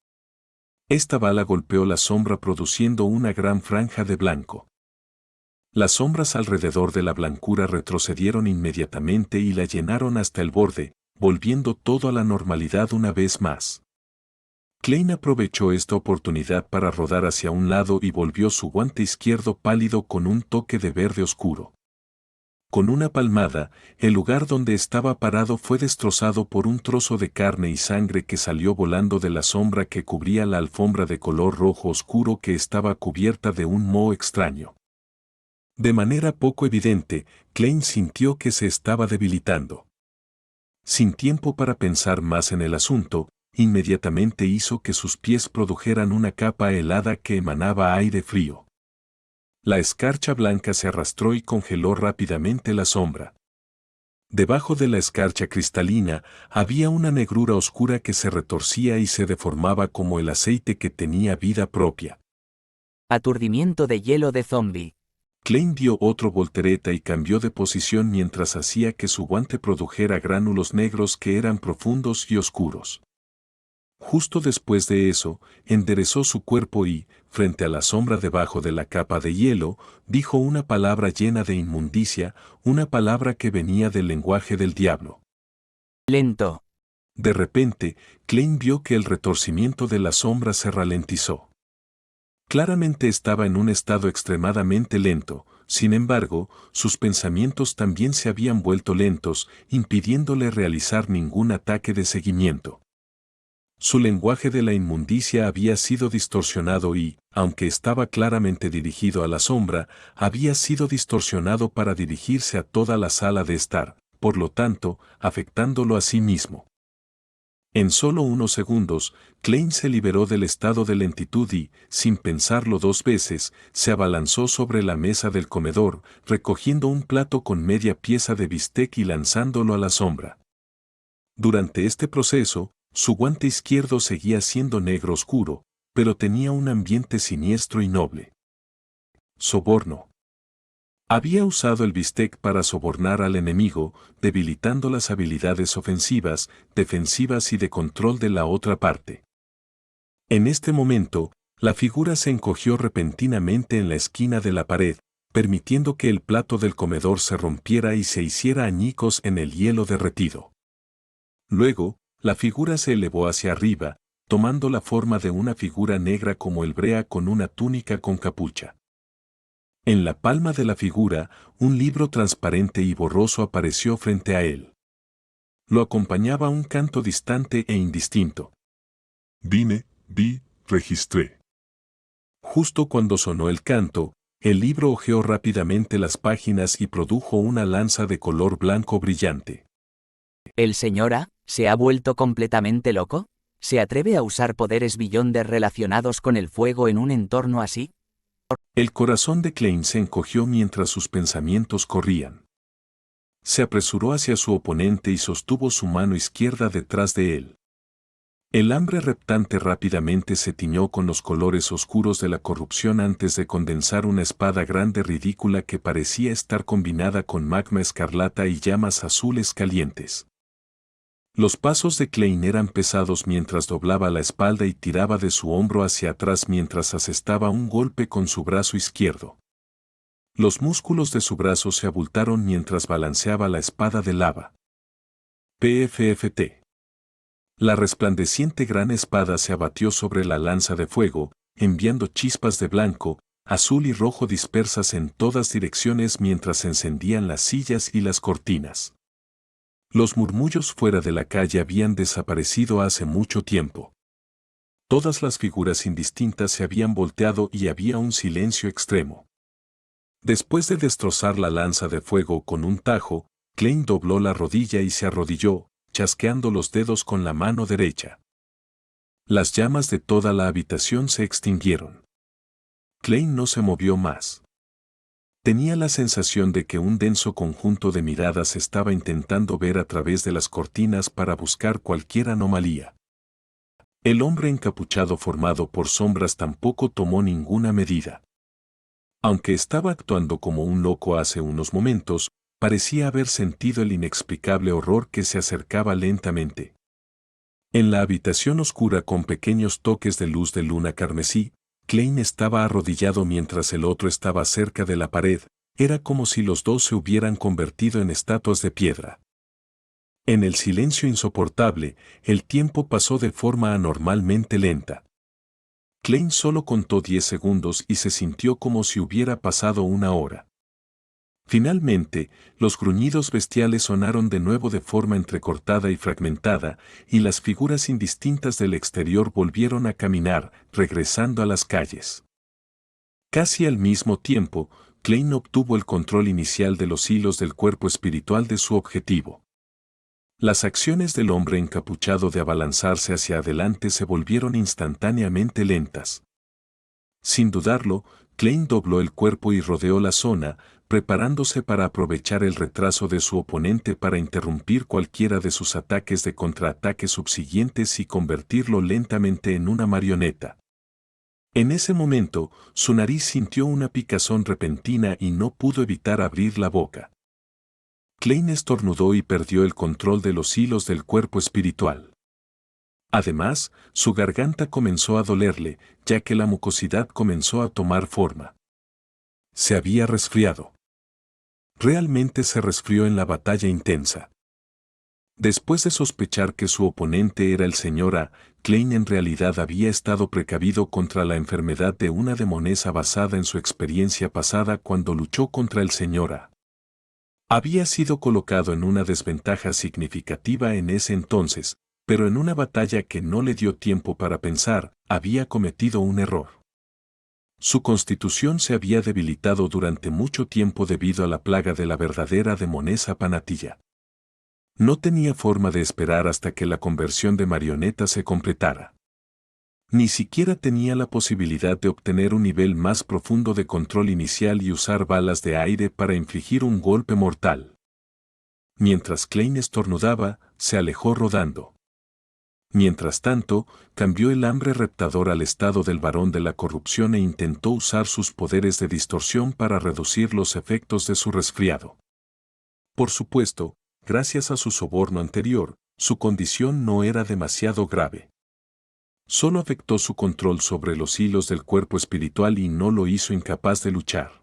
Esta bala golpeó la sombra produciendo una gran franja de blanco. Las sombras alrededor de la blancura retrocedieron inmediatamente y la llenaron hasta el borde, volviendo todo a la normalidad una vez más. Klein aprovechó esta oportunidad para rodar hacia un lado y volvió su guante izquierdo pálido con un toque de verde oscuro. Con una palmada, el lugar donde estaba parado fue destrozado por un trozo de carne y sangre que salió volando de la sombra que cubría la alfombra de color rojo oscuro que estaba cubierta de un moho extraño. De manera poco evidente, Klein sintió que se estaba debilitando. Sin tiempo para pensar más en el asunto, inmediatamente hizo que sus pies produjeran una capa helada que emanaba aire frío. La escarcha blanca se arrastró y congeló rápidamente la sombra. Debajo de la escarcha cristalina había una negrura oscura que se retorcía y se deformaba como el aceite que tenía vida propia. Aturdimiento de hielo de zombie. Klein dio otro voltereta y cambió de posición mientras hacía que su guante produjera gránulos negros que eran profundos y oscuros. Justo después de eso, enderezó su cuerpo y, frente a la sombra debajo de la capa de hielo, dijo una palabra llena de inmundicia, una palabra que venía del lenguaje del diablo. Lento. De repente, Klein vio que el retorcimiento de la sombra se ralentizó. Claramente estaba en un estado extremadamente lento, sin embargo, sus pensamientos también se habían vuelto lentos, impidiéndole realizar ningún ataque de seguimiento. Su lenguaje de la inmundicia había sido distorsionado y, aunque estaba claramente dirigido a la sombra, había sido distorsionado para dirigirse a toda la sala de estar, por lo tanto, afectándolo a sí mismo. En solo unos segundos, Klein se liberó del estado de lentitud y, sin pensarlo dos veces, se abalanzó sobre la mesa del comedor, recogiendo un plato con media pieza de bistec y lanzándolo a la sombra. Durante este proceso, su guante izquierdo seguía siendo negro oscuro, pero tenía un ambiente siniestro y noble. Soborno. Había usado el bistec para sobornar al enemigo, debilitando las habilidades ofensivas, defensivas y de control de la otra parte. En este momento, la figura se encogió repentinamente en la esquina de la pared, permitiendo que el plato del comedor se rompiera y se hiciera añicos en el hielo derretido. Luego, la figura se elevó hacia arriba, tomando la forma de una figura negra como el brea con una túnica con capucha. En la palma de la figura, un libro transparente y borroso apareció frente a él. Lo acompañaba un canto distante e indistinto. Vine, vi, registré. Justo cuando sonó el canto, El libro hojeó rápidamente las páginas y produjo una lanza de color blanco brillante. ¿El señor A se ha vuelto completamente loco? ¿Se atreve a usar poderes Beyonder relacionados con el fuego en un entorno así? El corazón de Klein se encogió mientras sus pensamientos corrían. Se apresuró hacia su oponente y sostuvo su mano izquierda detrás de él. El hambre reptante rápidamente se tiñó con los colores oscuros de la corrupción antes de condensar una espada grande ridícula que parecía estar combinada con magma escarlata y llamas azules calientes. Los pasos de Klein eran pesados mientras doblaba la espalda y tiraba de su hombro hacia atrás mientras asestaba un golpe con su brazo izquierdo. Los músculos de su brazo se abultaron mientras balanceaba la espada de lava. PFFT. La resplandeciente gran espada se abatió sobre la lanza de fuego, enviando chispas de blanco, azul y rojo dispersas en todas direcciones mientras se encendían las sillas y las cortinas. Los murmullos fuera de la calle habían desaparecido hace mucho tiempo. Todas las figuras indistintas se habían volteado y había un silencio extremo. Después de destrozar la lanza de fuego con un tajo, Klein dobló la rodilla y se arrodilló, chasqueando los dedos con la mano derecha. Las llamas de toda la habitación se extinguieron. Klein no se movió más. Tenía la sensación de que un denso conjunto de miradas estaba intentando ver a través de las cortinas para buscar cualquier anomalía. El hombre encapuchado formado por sombras tampoco tomó ninguna medida. Aunque estaba actuando como un loco hace unos momentos, parecía haber sentido el inexplicable horror que se acercaba lentamente. En la habitación oscura con pequeños toques de luz de luna carmesí, Klein estaba arrodillado mientras el otro estaba cerca de la pared. Era como si los dos se hubieran convertido en estatuas de piedra. En el silencio insoportable, el tiempo pasó de forma anormalmente lenta. Klein solo contó 10 segundos y se sintió como si hubiera pasado una hora. Finalmente, los gruñidos bestiales sonaron de nuevo de forma entrecortada y fragmentada, y las figuras indistintas del exterior volvieron a caminar, regresando a las calles. Casi al mismo tiempo, Klein obtuvo el control inicial de los hilos del cuerpo espiritual de su objetivo. Las acciones del hombre encapuchado de abalanzarse hacia adelante se volvieron instantáneamente lentas. Sin dudarlo, Klein dobló el cuerpo y rodeó la zona, preparándose para aprovechar el retraso de su oponente para interrumpir cualquiera de sus ataques de contraataque subsiguientes y convertirlo lentamente en una marioneta. En ese momento, su nariz sintió una picazón repentina y no pudo evitar abrir la boca. Klein estornudó y perdió el control de los hilos del cuerpo espiritual. Además, su garganta comenzó a dolerle, ya que la mucosidad comenzó a tomar forma. Se había resfriado. Realmente se resfrió en la batalla intensa. Después de sospechar que su oponente era el Sr. A, Klein en realidad había estado precavido contra la enfermedad de una demonesa basada en su experiencia pasada cuando luchó contra el Sr. A. Había sido colocado en una desventaja significativa en ese entonces, pero en una batalla que no le dio tiempo para pensar, había cometido un error. Su constitución se había debilitado durante mucho tiempo debido a la plaga de la verdadera demonesa Panatilla. No tenía forma de esperar hasta que la conversión de marioneta se completara. Ni siquiera tenía la posibilidad de obtener un nivel más profundo de control inicial y usar balas de aire para infligir un golpe mortal. Mientras Klein estornudaba, se alejó rodando. Mientras tanto, cambió el hambre reptador al estado del varón de la corrupción e intentó usar sus poderes de distorsión para reducir los efectos de su resfriado. Por supuesto, gracias a su soborno anterior, su condición no era demasiado grave. Solo afectó su control sobre los hilos del cuerpo espiritual y no lo hizo incapaz de luchar.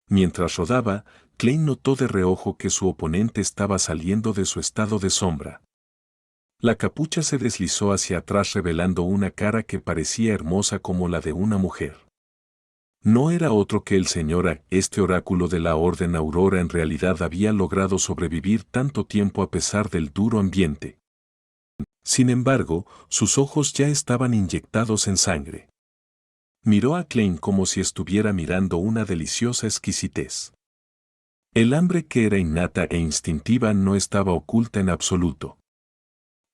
Mientras rodaba, Klein notó de reojo que su oponente estaba saliendo de su estado de sombra. La capucha se deslizó hacia atrás revelando una cara que parecía hermosa como la de una mujer. No era otro que el Sr. A. Este oráculo de la Orden Aurora en realidad había logrado sobrevivir tanto tiempo a pesar del duro ambiente. Sin embargo, sus ojos ya estaban inyectados en sangre. Miró a Klein como si estuviera mirando una deliciosa exquisitez. El hambre que era innata e instintiva no estaba oculta en absoluto.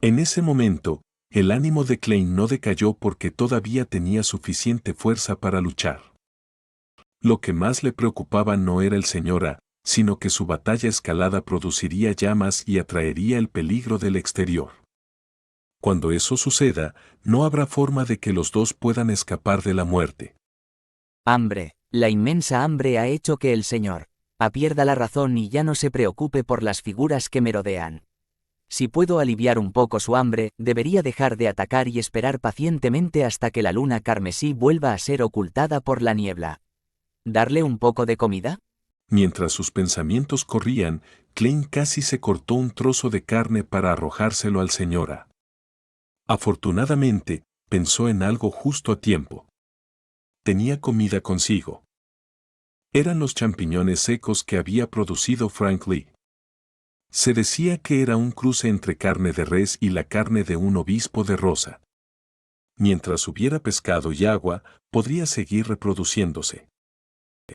En ese momento, el ánimo de Klein no decayó porque todavía tenía suficiente fuerza para luchar. Lo que más le preocupaba no era el Sr. A, sino que su batalla escalada produciría llamas y atraería el peligro del exterior. Cuando eso suceda, no habrá forma de que los dos puedan escapar de la muerte. Hambre, la inmensa hambre ha hecho que el Sr. A pierda la razón y ya no se preocupe por las figuras que merodean. Si puedo aliviar un poco su hambre, debería dejar de atacar y esperar pacientemente hasta que la luna carmesí vuelva a ser ocultada por la niebla. ¿Darle un poco de comida? Mientras sus pensamientos corrían, Klein casi se cortó un trozo de carne para arrojárselo al Sr. A. Afortunadamente, pensó en algo justo a tiempo. Tenía comida consigo. Eran los champiñones secos que había producido Frank Lee. Se decía que era un cruce entre carne de res y la carne de un obispo de rosa. Mientras hubiera pescado y agua, podría seguir reproduciéndose.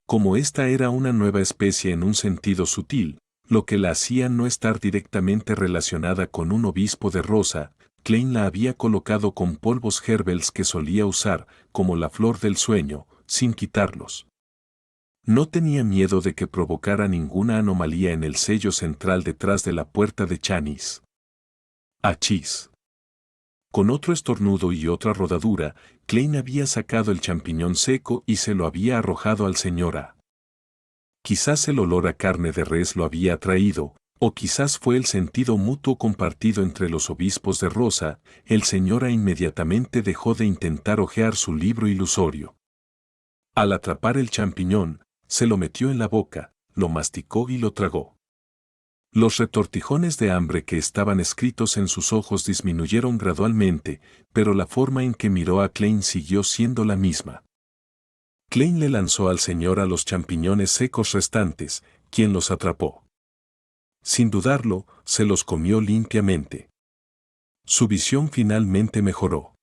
Como esta era una nueva especie en un sentido sutil, lo que la hacía no estar directamente relacionada con un obispo de rosa, Klein la había colocado con polvos Herbels que solía usar, como la flor del sueño, sin quitarlos. No tenía miedo de que provocara ninguna anomalía en el sello central detrás de la puerta de Chanis. ¡Achís! Con otro estornudo y otra rodadura, Klein había sacado el champiñón seco y se lo había arrojado al Sr. A. Quizás el olor a carne de res lo había atraído, o quizás fue el sentido mutuo compartido entre los obispos de rosa. El Sr. A inmediatamente dejó de intentar hojear su libro ilusorio. Al atrapar el champiñón, se lo metió en la boca, lo masticó y lo tragó. Los retortijones de hambre que estaban escritos en sus ojos disminuyeron gradualmente, pero la forma en que miró a Klein siguió siendo la misma. Klein le lanzó al Sr. A los champiñones secos restantes, quien los atrapó. Sin dudarlo, se los comió limpiamente. Su visión finalmente mejoró.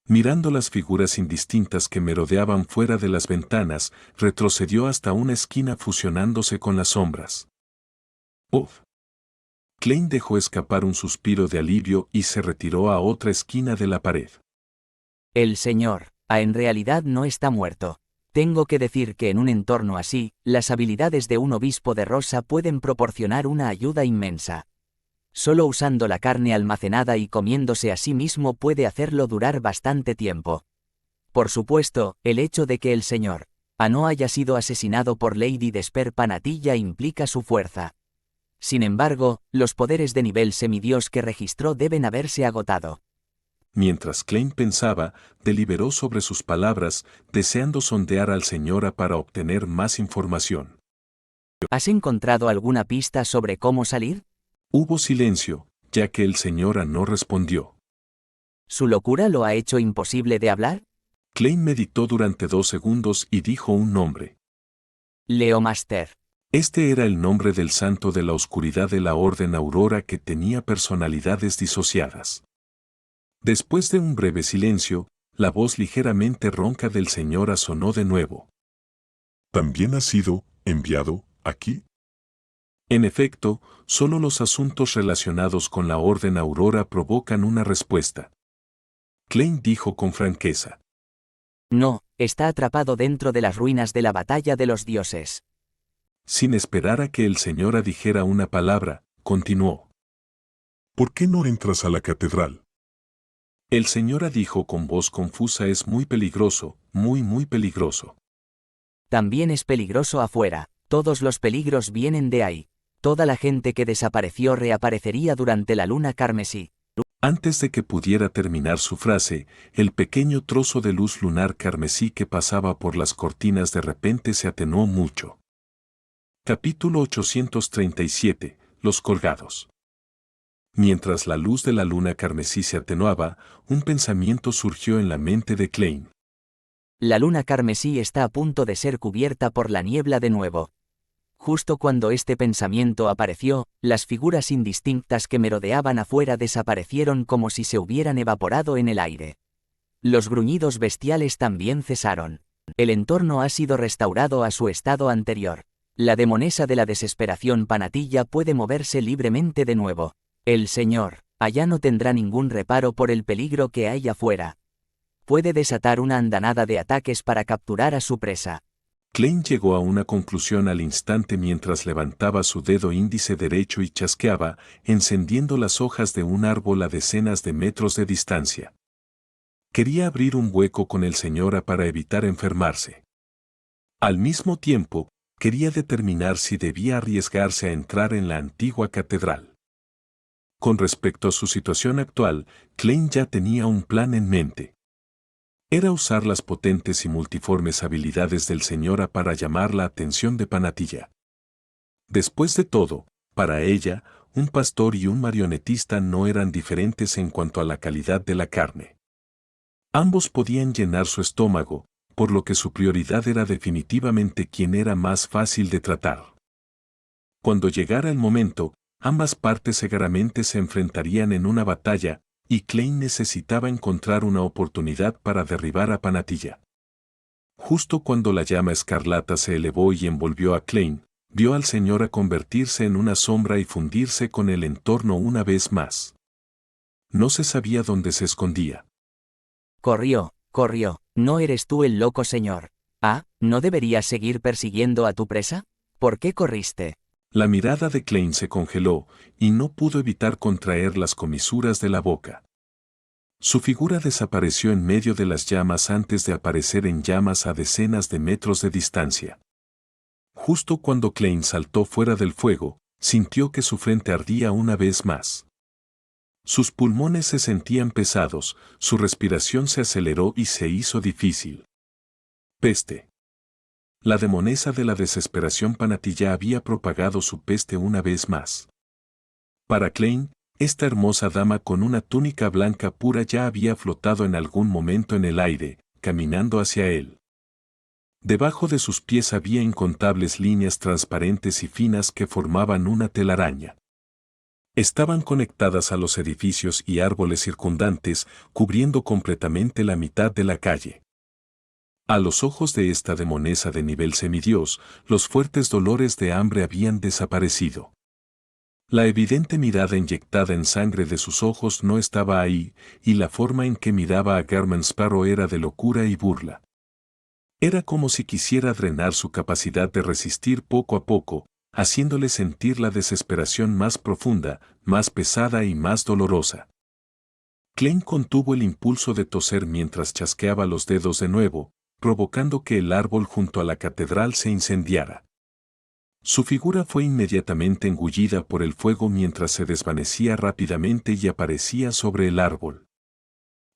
Mirando las figuras indistintas que merodeaban fuera de las ventanas, retrocedió hasta una esquina fusionándose con las sombras. ¡Uf! Klein dejó escapar un suspiro de alivio y se retiró a otra esquina de la pared. El Sr. A en realidad no está muerto. Tengo que decir que en un entorno así, las habilidades de un obispo de rosa pueden proporcionar una ayuda inmensa. Solo usando la carne almacenada y comiéndose a sí mismo puede hacerlo durar bastante tiempo. Por supuesto, el hecho de que el Sr. A no haya sido asesinado por Lady Desper Panatilla implica su fuerza. Sin embargo, los poderes de nivel semidios que registró deben haberse agotado. Mientras Klein pensaba, deliberó sobre sus palabras, deseando sondear al Sr. A para obtener más información. ¿Has encontrado alguna pista sobre cómo salir? Hubo silencio, ya que el Sr. A no respondió. ¿Su locura lo ha hecho imposible de hablar? Klein meditó durante 2 segundos y dijo un nombre. Leomaster. Este era el nombre del santo de la oscuridad de la Orden Aurora que tenía personalidades disociadas. Después de un breve silencio, la voz ligeramente ronca del Sr. A sonó de nuevo. ¿También ha sido enviado aquí? En efecto, solo los asuntos relacionados con la Orden Aurora provocan una respuesta. Klein dijo con franqueza. No, está atrapado dentro de las ruinas de la batalla de los dioses. Sin esperar a que el Sr. A dijera una palabra, continuó. ¿Por qué no entras a la catedral? El Sr. A dijo con voz confusa: es muy peligroso, muy peligroso. También es peligroso afuera, todos los peligros vienen de ahí. Toda la gente que desapareció reaparecería durante la luna carmesí. Antes de que pudiera terminar su frase, el pequeño trozo de luz lunar carmesí que pasaba por las cortinas de repente se atenuó mucho. Capítulo 837. Los colgados. Mientras la luz de la luna carmesí se atenuaba, un pensamiento surgió en la mente de Klein. La luna carmesí está a punto de ser cubierta por la niebla de nuevo. Justo cuando este pensamiento apareció, las figuras indistintas que merodeaban afuera desaparecieron como si se hubieran evaporado en el aire. Los gruñidos bestiales también cesaron. El entorno ha sido restaurado a su estado anterior. La demonesa de la desesperación Panatilla puede moverse libremente de nuevo. El señor, allá no tendrá ningún reparo por el peligro que hay afuera. Puede desatar una andanada de ataques para capturar a su presa. Klein llegó a una conclusión al instante mientras levantaba su dedo índice derecho y chasqueaba, encendiendo las hojas de un árbol a decenas de metros de distancia. Quería abrir un hueco con el señora para evitar enfermarse. Al mismo tiempo, quería determinar si debía arriesgarse a entrar en la antigua catedral. Con respecto a su situación actual, Klein ya tenía un plan en mente. Era usar las potentes y multiformes habilidades del señora para llamar la atención de Panatilla. Después de todo, para ella, un pastor y un marionetista no eran diferentes en cuanto a la calidad de la carne. Ambos podían llenar su estómago, por lo que su prioridad era definitivamente quien era más fácil de tratar. Cuando llegara el momento, ambas partes seguramente se enfrentarían en una batalla, y Klein necesitaba encontrar una oportunidad para derribar a Panatilla. Justo cuando la llama escarlata se elevó y envolvió a Klein, vio al señor convertirse en una sombra y fundirse con el entorno una vez más. No se sabía dónde se escondía. Corrió. ¿No eres tú el loco señor? Ah, ¿no deberías seguir persiguiendo a tu presa? ¿Por qué corriste? La mirada de Klein se congeló, y no pudo evitar contraer las comisuras de la boca. Su figura desapareció en medio de las llamas antes de aparecer en llamas a decenas de metros de distancia. Justo cuando Klein saltó fuera del fuego, sintió que su frente ardía una vez más. Sus pulmones se sentían pesados, su respiración se aceleró y se hizo difícil. Peste. La demonesa de la desesperación Panatilla había propagado su peste una vez más. Para Klein, esta hermosa dama con una túnica blanca pura ya había flotado en algún momento en el aire, caminando hacia él. Debajo de sus pies había incontables líneas transparentes y finas que formaban una telaraña. Estaban conectadas a los edificios y árboles circundantes, cubriendo completamente la mitad de la calle. A los ojos de esta demonesa de nivel semidios, los fuertes dolores de hambre habían desaparecido. La evidente mirada inyectada en sangre de sus ojos no estaba ahí, y la forma en que miraba a Garman Sparrow era de locura y burla. Era como si quisiera drenar su capacidad de resistir poco a poco, haciéndole sentir la desesperación más profunda, más pesada y más dolorosa. Klein contuvo el impulso de toser mientras chasqueaba los dedos de nuevo, provocando que el árbol junto a la catedral se incendiara. Su figura fue inmediatamente engullida por el fuego mientras se desvanecía rápidamente y aparecía sobre el árbol.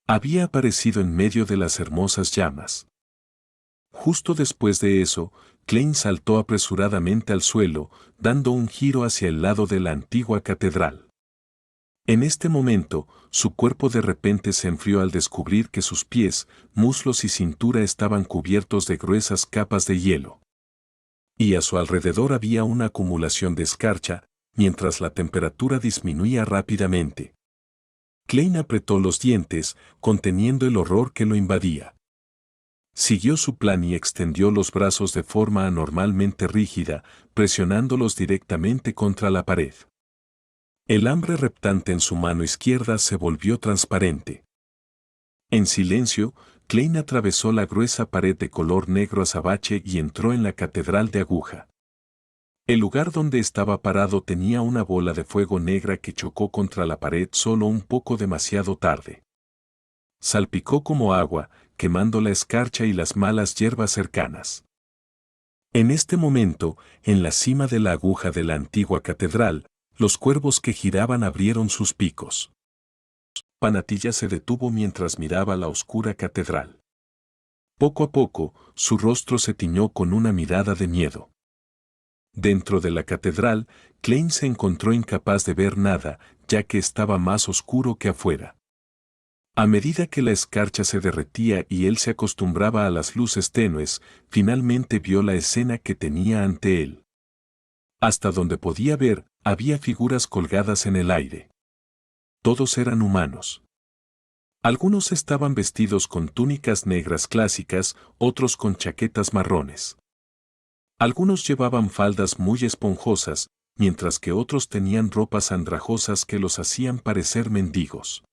Había aparecido en medio de las hermosas llamas. Justo después de eso, Klein saltó apresuradamente al suelo, dando un giro hacia el lado de la antigua catedral. En este momento, su cuerpo de repente se enfrió al descubrir que sus pies, muslos y cintura estaban cubiertos de gruesas capas de hielo. Y a su alrededor había una acumulación de escarcha, mientras la temperatura disminuía rápidamente. Klein apretó los dientes, conteniendo el horror que lo invadía. Siguió su plan y extendió los brazos de forma anormalmente rígida, presionándolos directamente contra la pared. El hambre reptante en su mano izquierda se volvió transparente. En silencio, Klein atravesó la gruesa pared de color negro azabache y entró en la catedral de aguja. El lugar donde estaba parado tenía una bola de fuego negra que chocó contra la pared solo un poco demasiado tarde. Salpicó como agua, quemando la escarcha y las malas hierbas cercanas. En este momento, en la cima de la aguja de la antigua catedral, los cuervos que giraban abrieron sus picos. Panatilla se detuvo mientras miraba la oscura catedral. Poco a poco, su rostro se tiñó con una mirada de miedo. Dentro de la catedral, Klein se encontró incapaz de ver nada, ya que estaba más oscuro que afuera. A medida que la escarcha se derretía y él se acostumbraba a las luces tenues, finalmente vio la escena que tenía ante él. Hasta donde podía ver, había figuras colgadas en el aire. Todos eran humanos. Algunos estaban vestidos con túnicas negras clásicas, otros con chaquetas marrones. Algunos llevaban faldas muy esponjosas, mientras que otros tenían ropas andrajosas que los hacían parecer mendigos.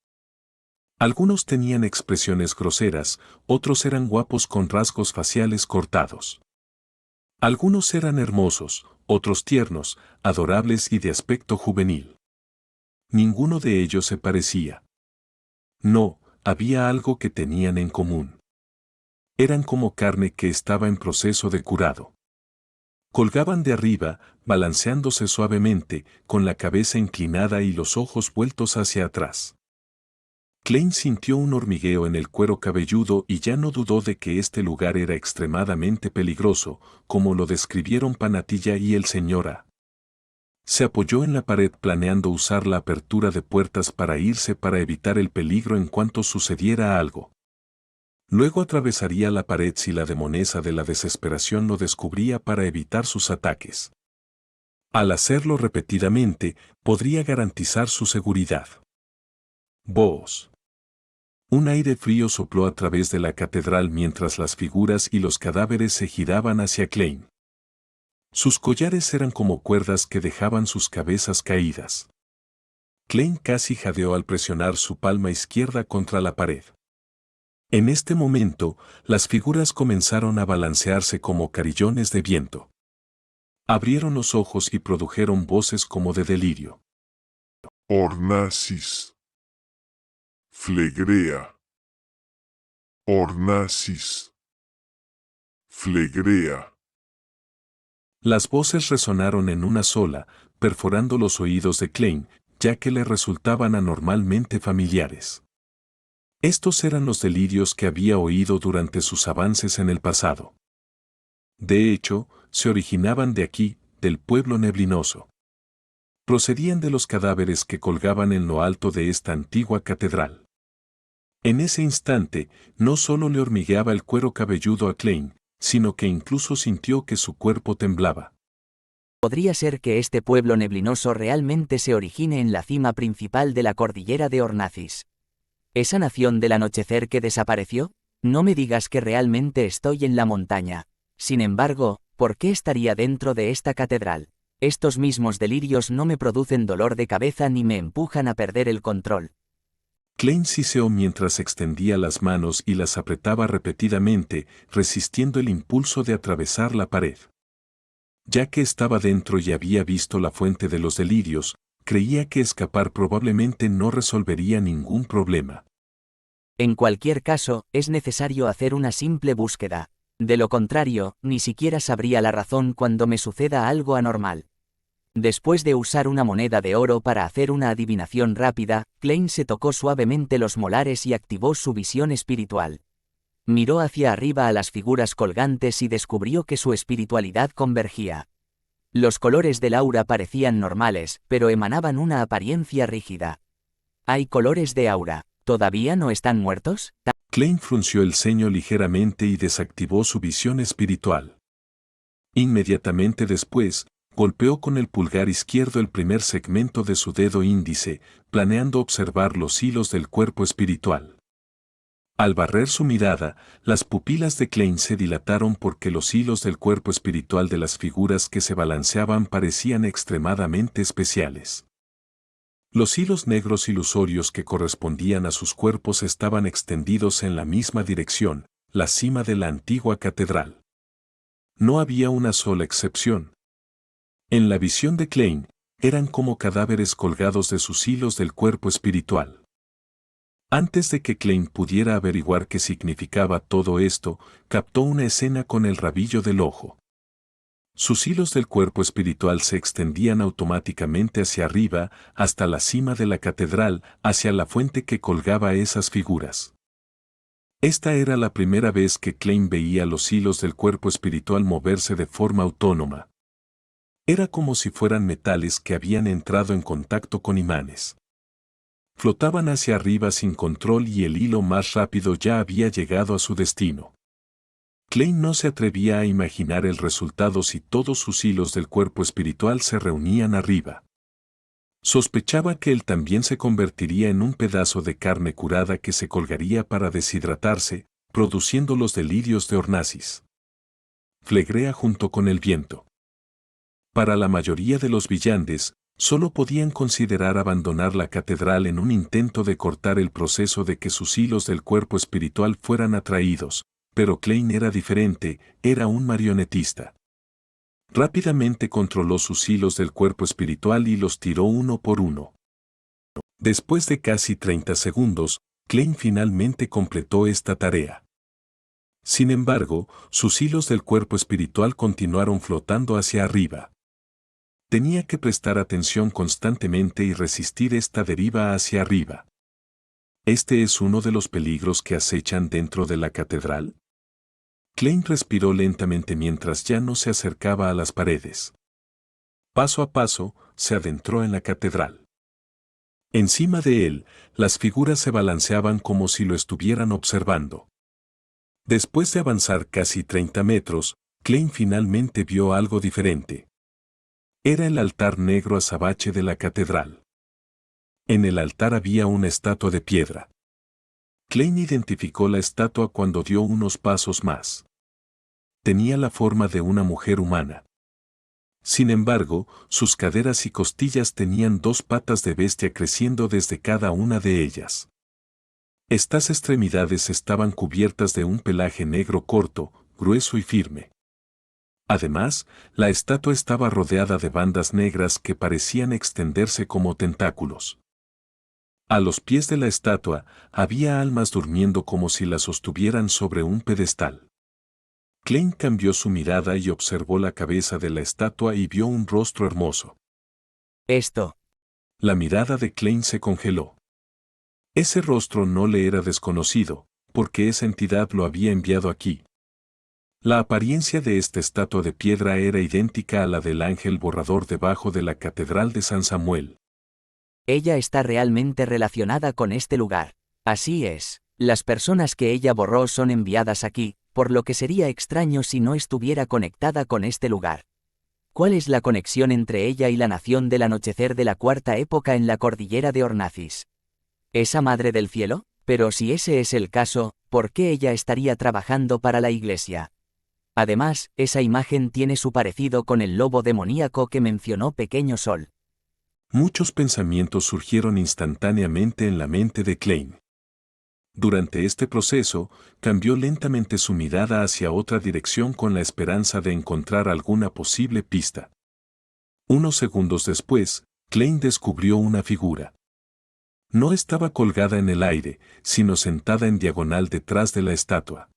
Algunos tenían expresiones groseras, otros eran guapos con rasgos faciales cortados. Algunos eran hermosos, otros tiernos, adorables y de aspecto juvenil. Ninguno de ellos se parecía. No, había algo que tenían en común. Eran como carne que estaba en proceso de curado. Colgaban de arriba, balanceándose suavemente, con la cabeza inclinada y los ojos vueltos hacia atrás. Klein sintió un hormigueo en el cuero cabelludo y ya no dudó de que este lugar era extremadamente peligroso, como lo describieron Panatilla y el Sr. A. Se apoyó en la pared planeando usar la apertura de puertas para irse para evitar el peligro en cuanto sucediera algo. Luego atravesaría la pared si la demonesa de la desesperación lo descubría para evitar sus ataques. Al hacerlo repetidamente, podría garantizar su seguridad. Voz. Un aire frío sopló a través de la catedral mientras las figuras y los cadáveres se giraban hacia Klein. Sus collares eran como cuerdas que dejaban sus cabezas caídas. Klein casi jadeó al presionar su palma izquierda contra la pared. En este momento, las figuras comenzaron a balancearse como carillones de viento. Abrieron los ojos y produjeron voces como de delirio. Ornasis. Flegrea. Ornasis. Flegrea. Las voces resonaron en una sola, perforando los oídos de Klein, ya que le resultaban anormalmente familiares. Estos eran los delirios que había oído durante sus avances en el pasado. De hecho, se originaban de aquí, del pueblo neblinoso. Procedían de los cadáveres que colgaban en lo alto de esta antigua catedral. En ese instante, no solo le hormigueaba el cuero cabelludo a Klein, sino que incluso sintió que su cuerpo temblaba. Podría ser que este pueblo neblinoso realmente se origine en la cima principal de la cordillera de Ornacis. ¿Esa nación del anochecer que desapareció? No me digas que realmente estoy en la montaña. Sin embargo, ¿por qué estaría dentro de esta catedral? Estos mismos delirios no me producen dolor de cabeza ni me empujan a perder el control. Klein siseó mientras extendía las manos y las apretaba repetidamente, resistiendo el impulso de atravesar la pared. Ya que estaba dentro y había visto la fuente de los delirios, creía que escapar probablemente no resolvería ningún problema. En cualquier caso, es necesario hacer una simple búsqueda. De lo contrario, ni siquiera sabría la razón cuando me suceda algo anormal. Después de usar una moneda de oro para hacer una adivinación rápida, Klein se tocó suavemente los molares y activó su visión espiritual. Miró hacia arriba a las figuras colgantes y descubrió que su espiritualidad convergía. Los colores del aura parecían normales, pero emanaban una apariencia rígida. ¿Hay colores de aura? ¿Todavía no están muertos? Klein frunció el ceño ligeramente y desactivó su visión espiritual. Inmediatamente después, golpeó con el pulgar izquierdo el primer segmento de su dedo índice, planeando observar los hilos del cuerpo espiritual. Al barrer su mirada, las pupilas de Klein se dilataron porque los hilos del cuerpo espiritual de las figuras que se balanceaban parecían extremadamente especiales. Los hilos negros ilusorios que correspondían a sus cuerpos estaban extendidos en la misma dirección, la cima de la antigua catedral. No había una sola excepción. En la visión de Klein, eran como cadáveres colgados de sus hilos del cuerpo espiritual. Antes de que Klein pudiera averiguar qué significaba todo esto, captó una escena con el rabillo del ojo. Sus hilos del cuerpo espiritual se extendían automáticamente hacia arriba, hasta la cima de la catedral, hacia la fuente que colgaba esas figuras. Esta era la primera vez que Klein veía los hilos del cuerpo espiritual moverse de forma autónoma. Era como si fueran metales que habían entrado en contacto con imanes. Flotaban hacia arriba sin control y el hilo más rápido ya había llegado a su destino. Klein no se atrevía a imaginar el resultado si todos sus hilos del cuerpo espiritual se reunían arriba. Sospechaba que él también se convertiría en un pedazo de carne curada que se colgaría para deshidratarse, produciendo los delirios de Ornasis. Flegrea junto con el viento. Para la mayoría de los villandes, solo podían considerar abandonar la catedral en un intento de cortar el proceso de que sus hilos del cuerpo espiritual fueran atraídos, pero Klein era diferente, era un marionetista. Rápidamente controló sus hilos del cuerpo espiritual y los tiró uno por uno. Después de casi 30 segundos, Klein finalmente completó esta tarea. Sin embargo, sus hilos del cuerpo espiritual continuaron flotando hacia arriba. Tenía que prestar atención constantemente y resistir esta deriva hacia arriba. ¿Este es uno de los peligros que acechan dentro de la catedral? Klein respiró lentamente mientras ya no se acercaba a las paredes. Paso a paso, se adentró en la catedral. Encima de él, las figuras se balanceaban como si lo estuvieran observando. Después de avanzar casi 30 metros, Klein finalmente vio algo diferente. Era el altar negro azabache de la catedral. En el altar había una estatua de piedra. Klein identificó la estatua cuando dio unos pasos más. Tenía la forma de una mujer humana. Sin embargo, sus caderas y costillas tenían 2 patas de bestia creciendo desde cada una de ellas. Estas extremidades estaban cubiertas de un pelaje negro corto, grueso y firme. Además, la estatua estaba rodeada de bandas negras que parecían extenderse como tentáculos. A los pies de la estatua, había almas durmiendo como si la sostuvieran sobre un pedestal. Klein cambió su mirada y observó la cabeza de la estatua y vio un rostro hermoso. Esto. La mirada de Klein se congeló. Ese rostro no le era desconocido, porque esa entidad lo había enviado aquí. La apariencia de esta estatua de piedra era idéntica a la del ángel borrador debajo de la Catedral de San Samuel. Ella está realmente relacionada con este lugar. Así es, las personas que ella borró son enviadas aquí, por lo que sería extraño si no estuviera conectada con este lugar. ¿Cuál es la conexión entre ella y la nación del anochecer de la cuarta época en la cordillera de Ornacis? ¿Esa madre del cielo? Pero si ese es el caso, ¿por qué ella estaría trabajando para la iglesia? Además, esa imagen tiene su parecido con el lobo demoníaco que mencionó Pequeño Sol. Muchos pensamientos surgieron instantáneamente en la mente de Klein. Durante este proceso, cambió lentamente su mirada hacia otra dirección con la esperanza de encontrar alguna posible pista. Unos segundos después, Klein descubrió una figura. No estaba colgada en el aire, sino sentada en diagonal detrás de la estatua.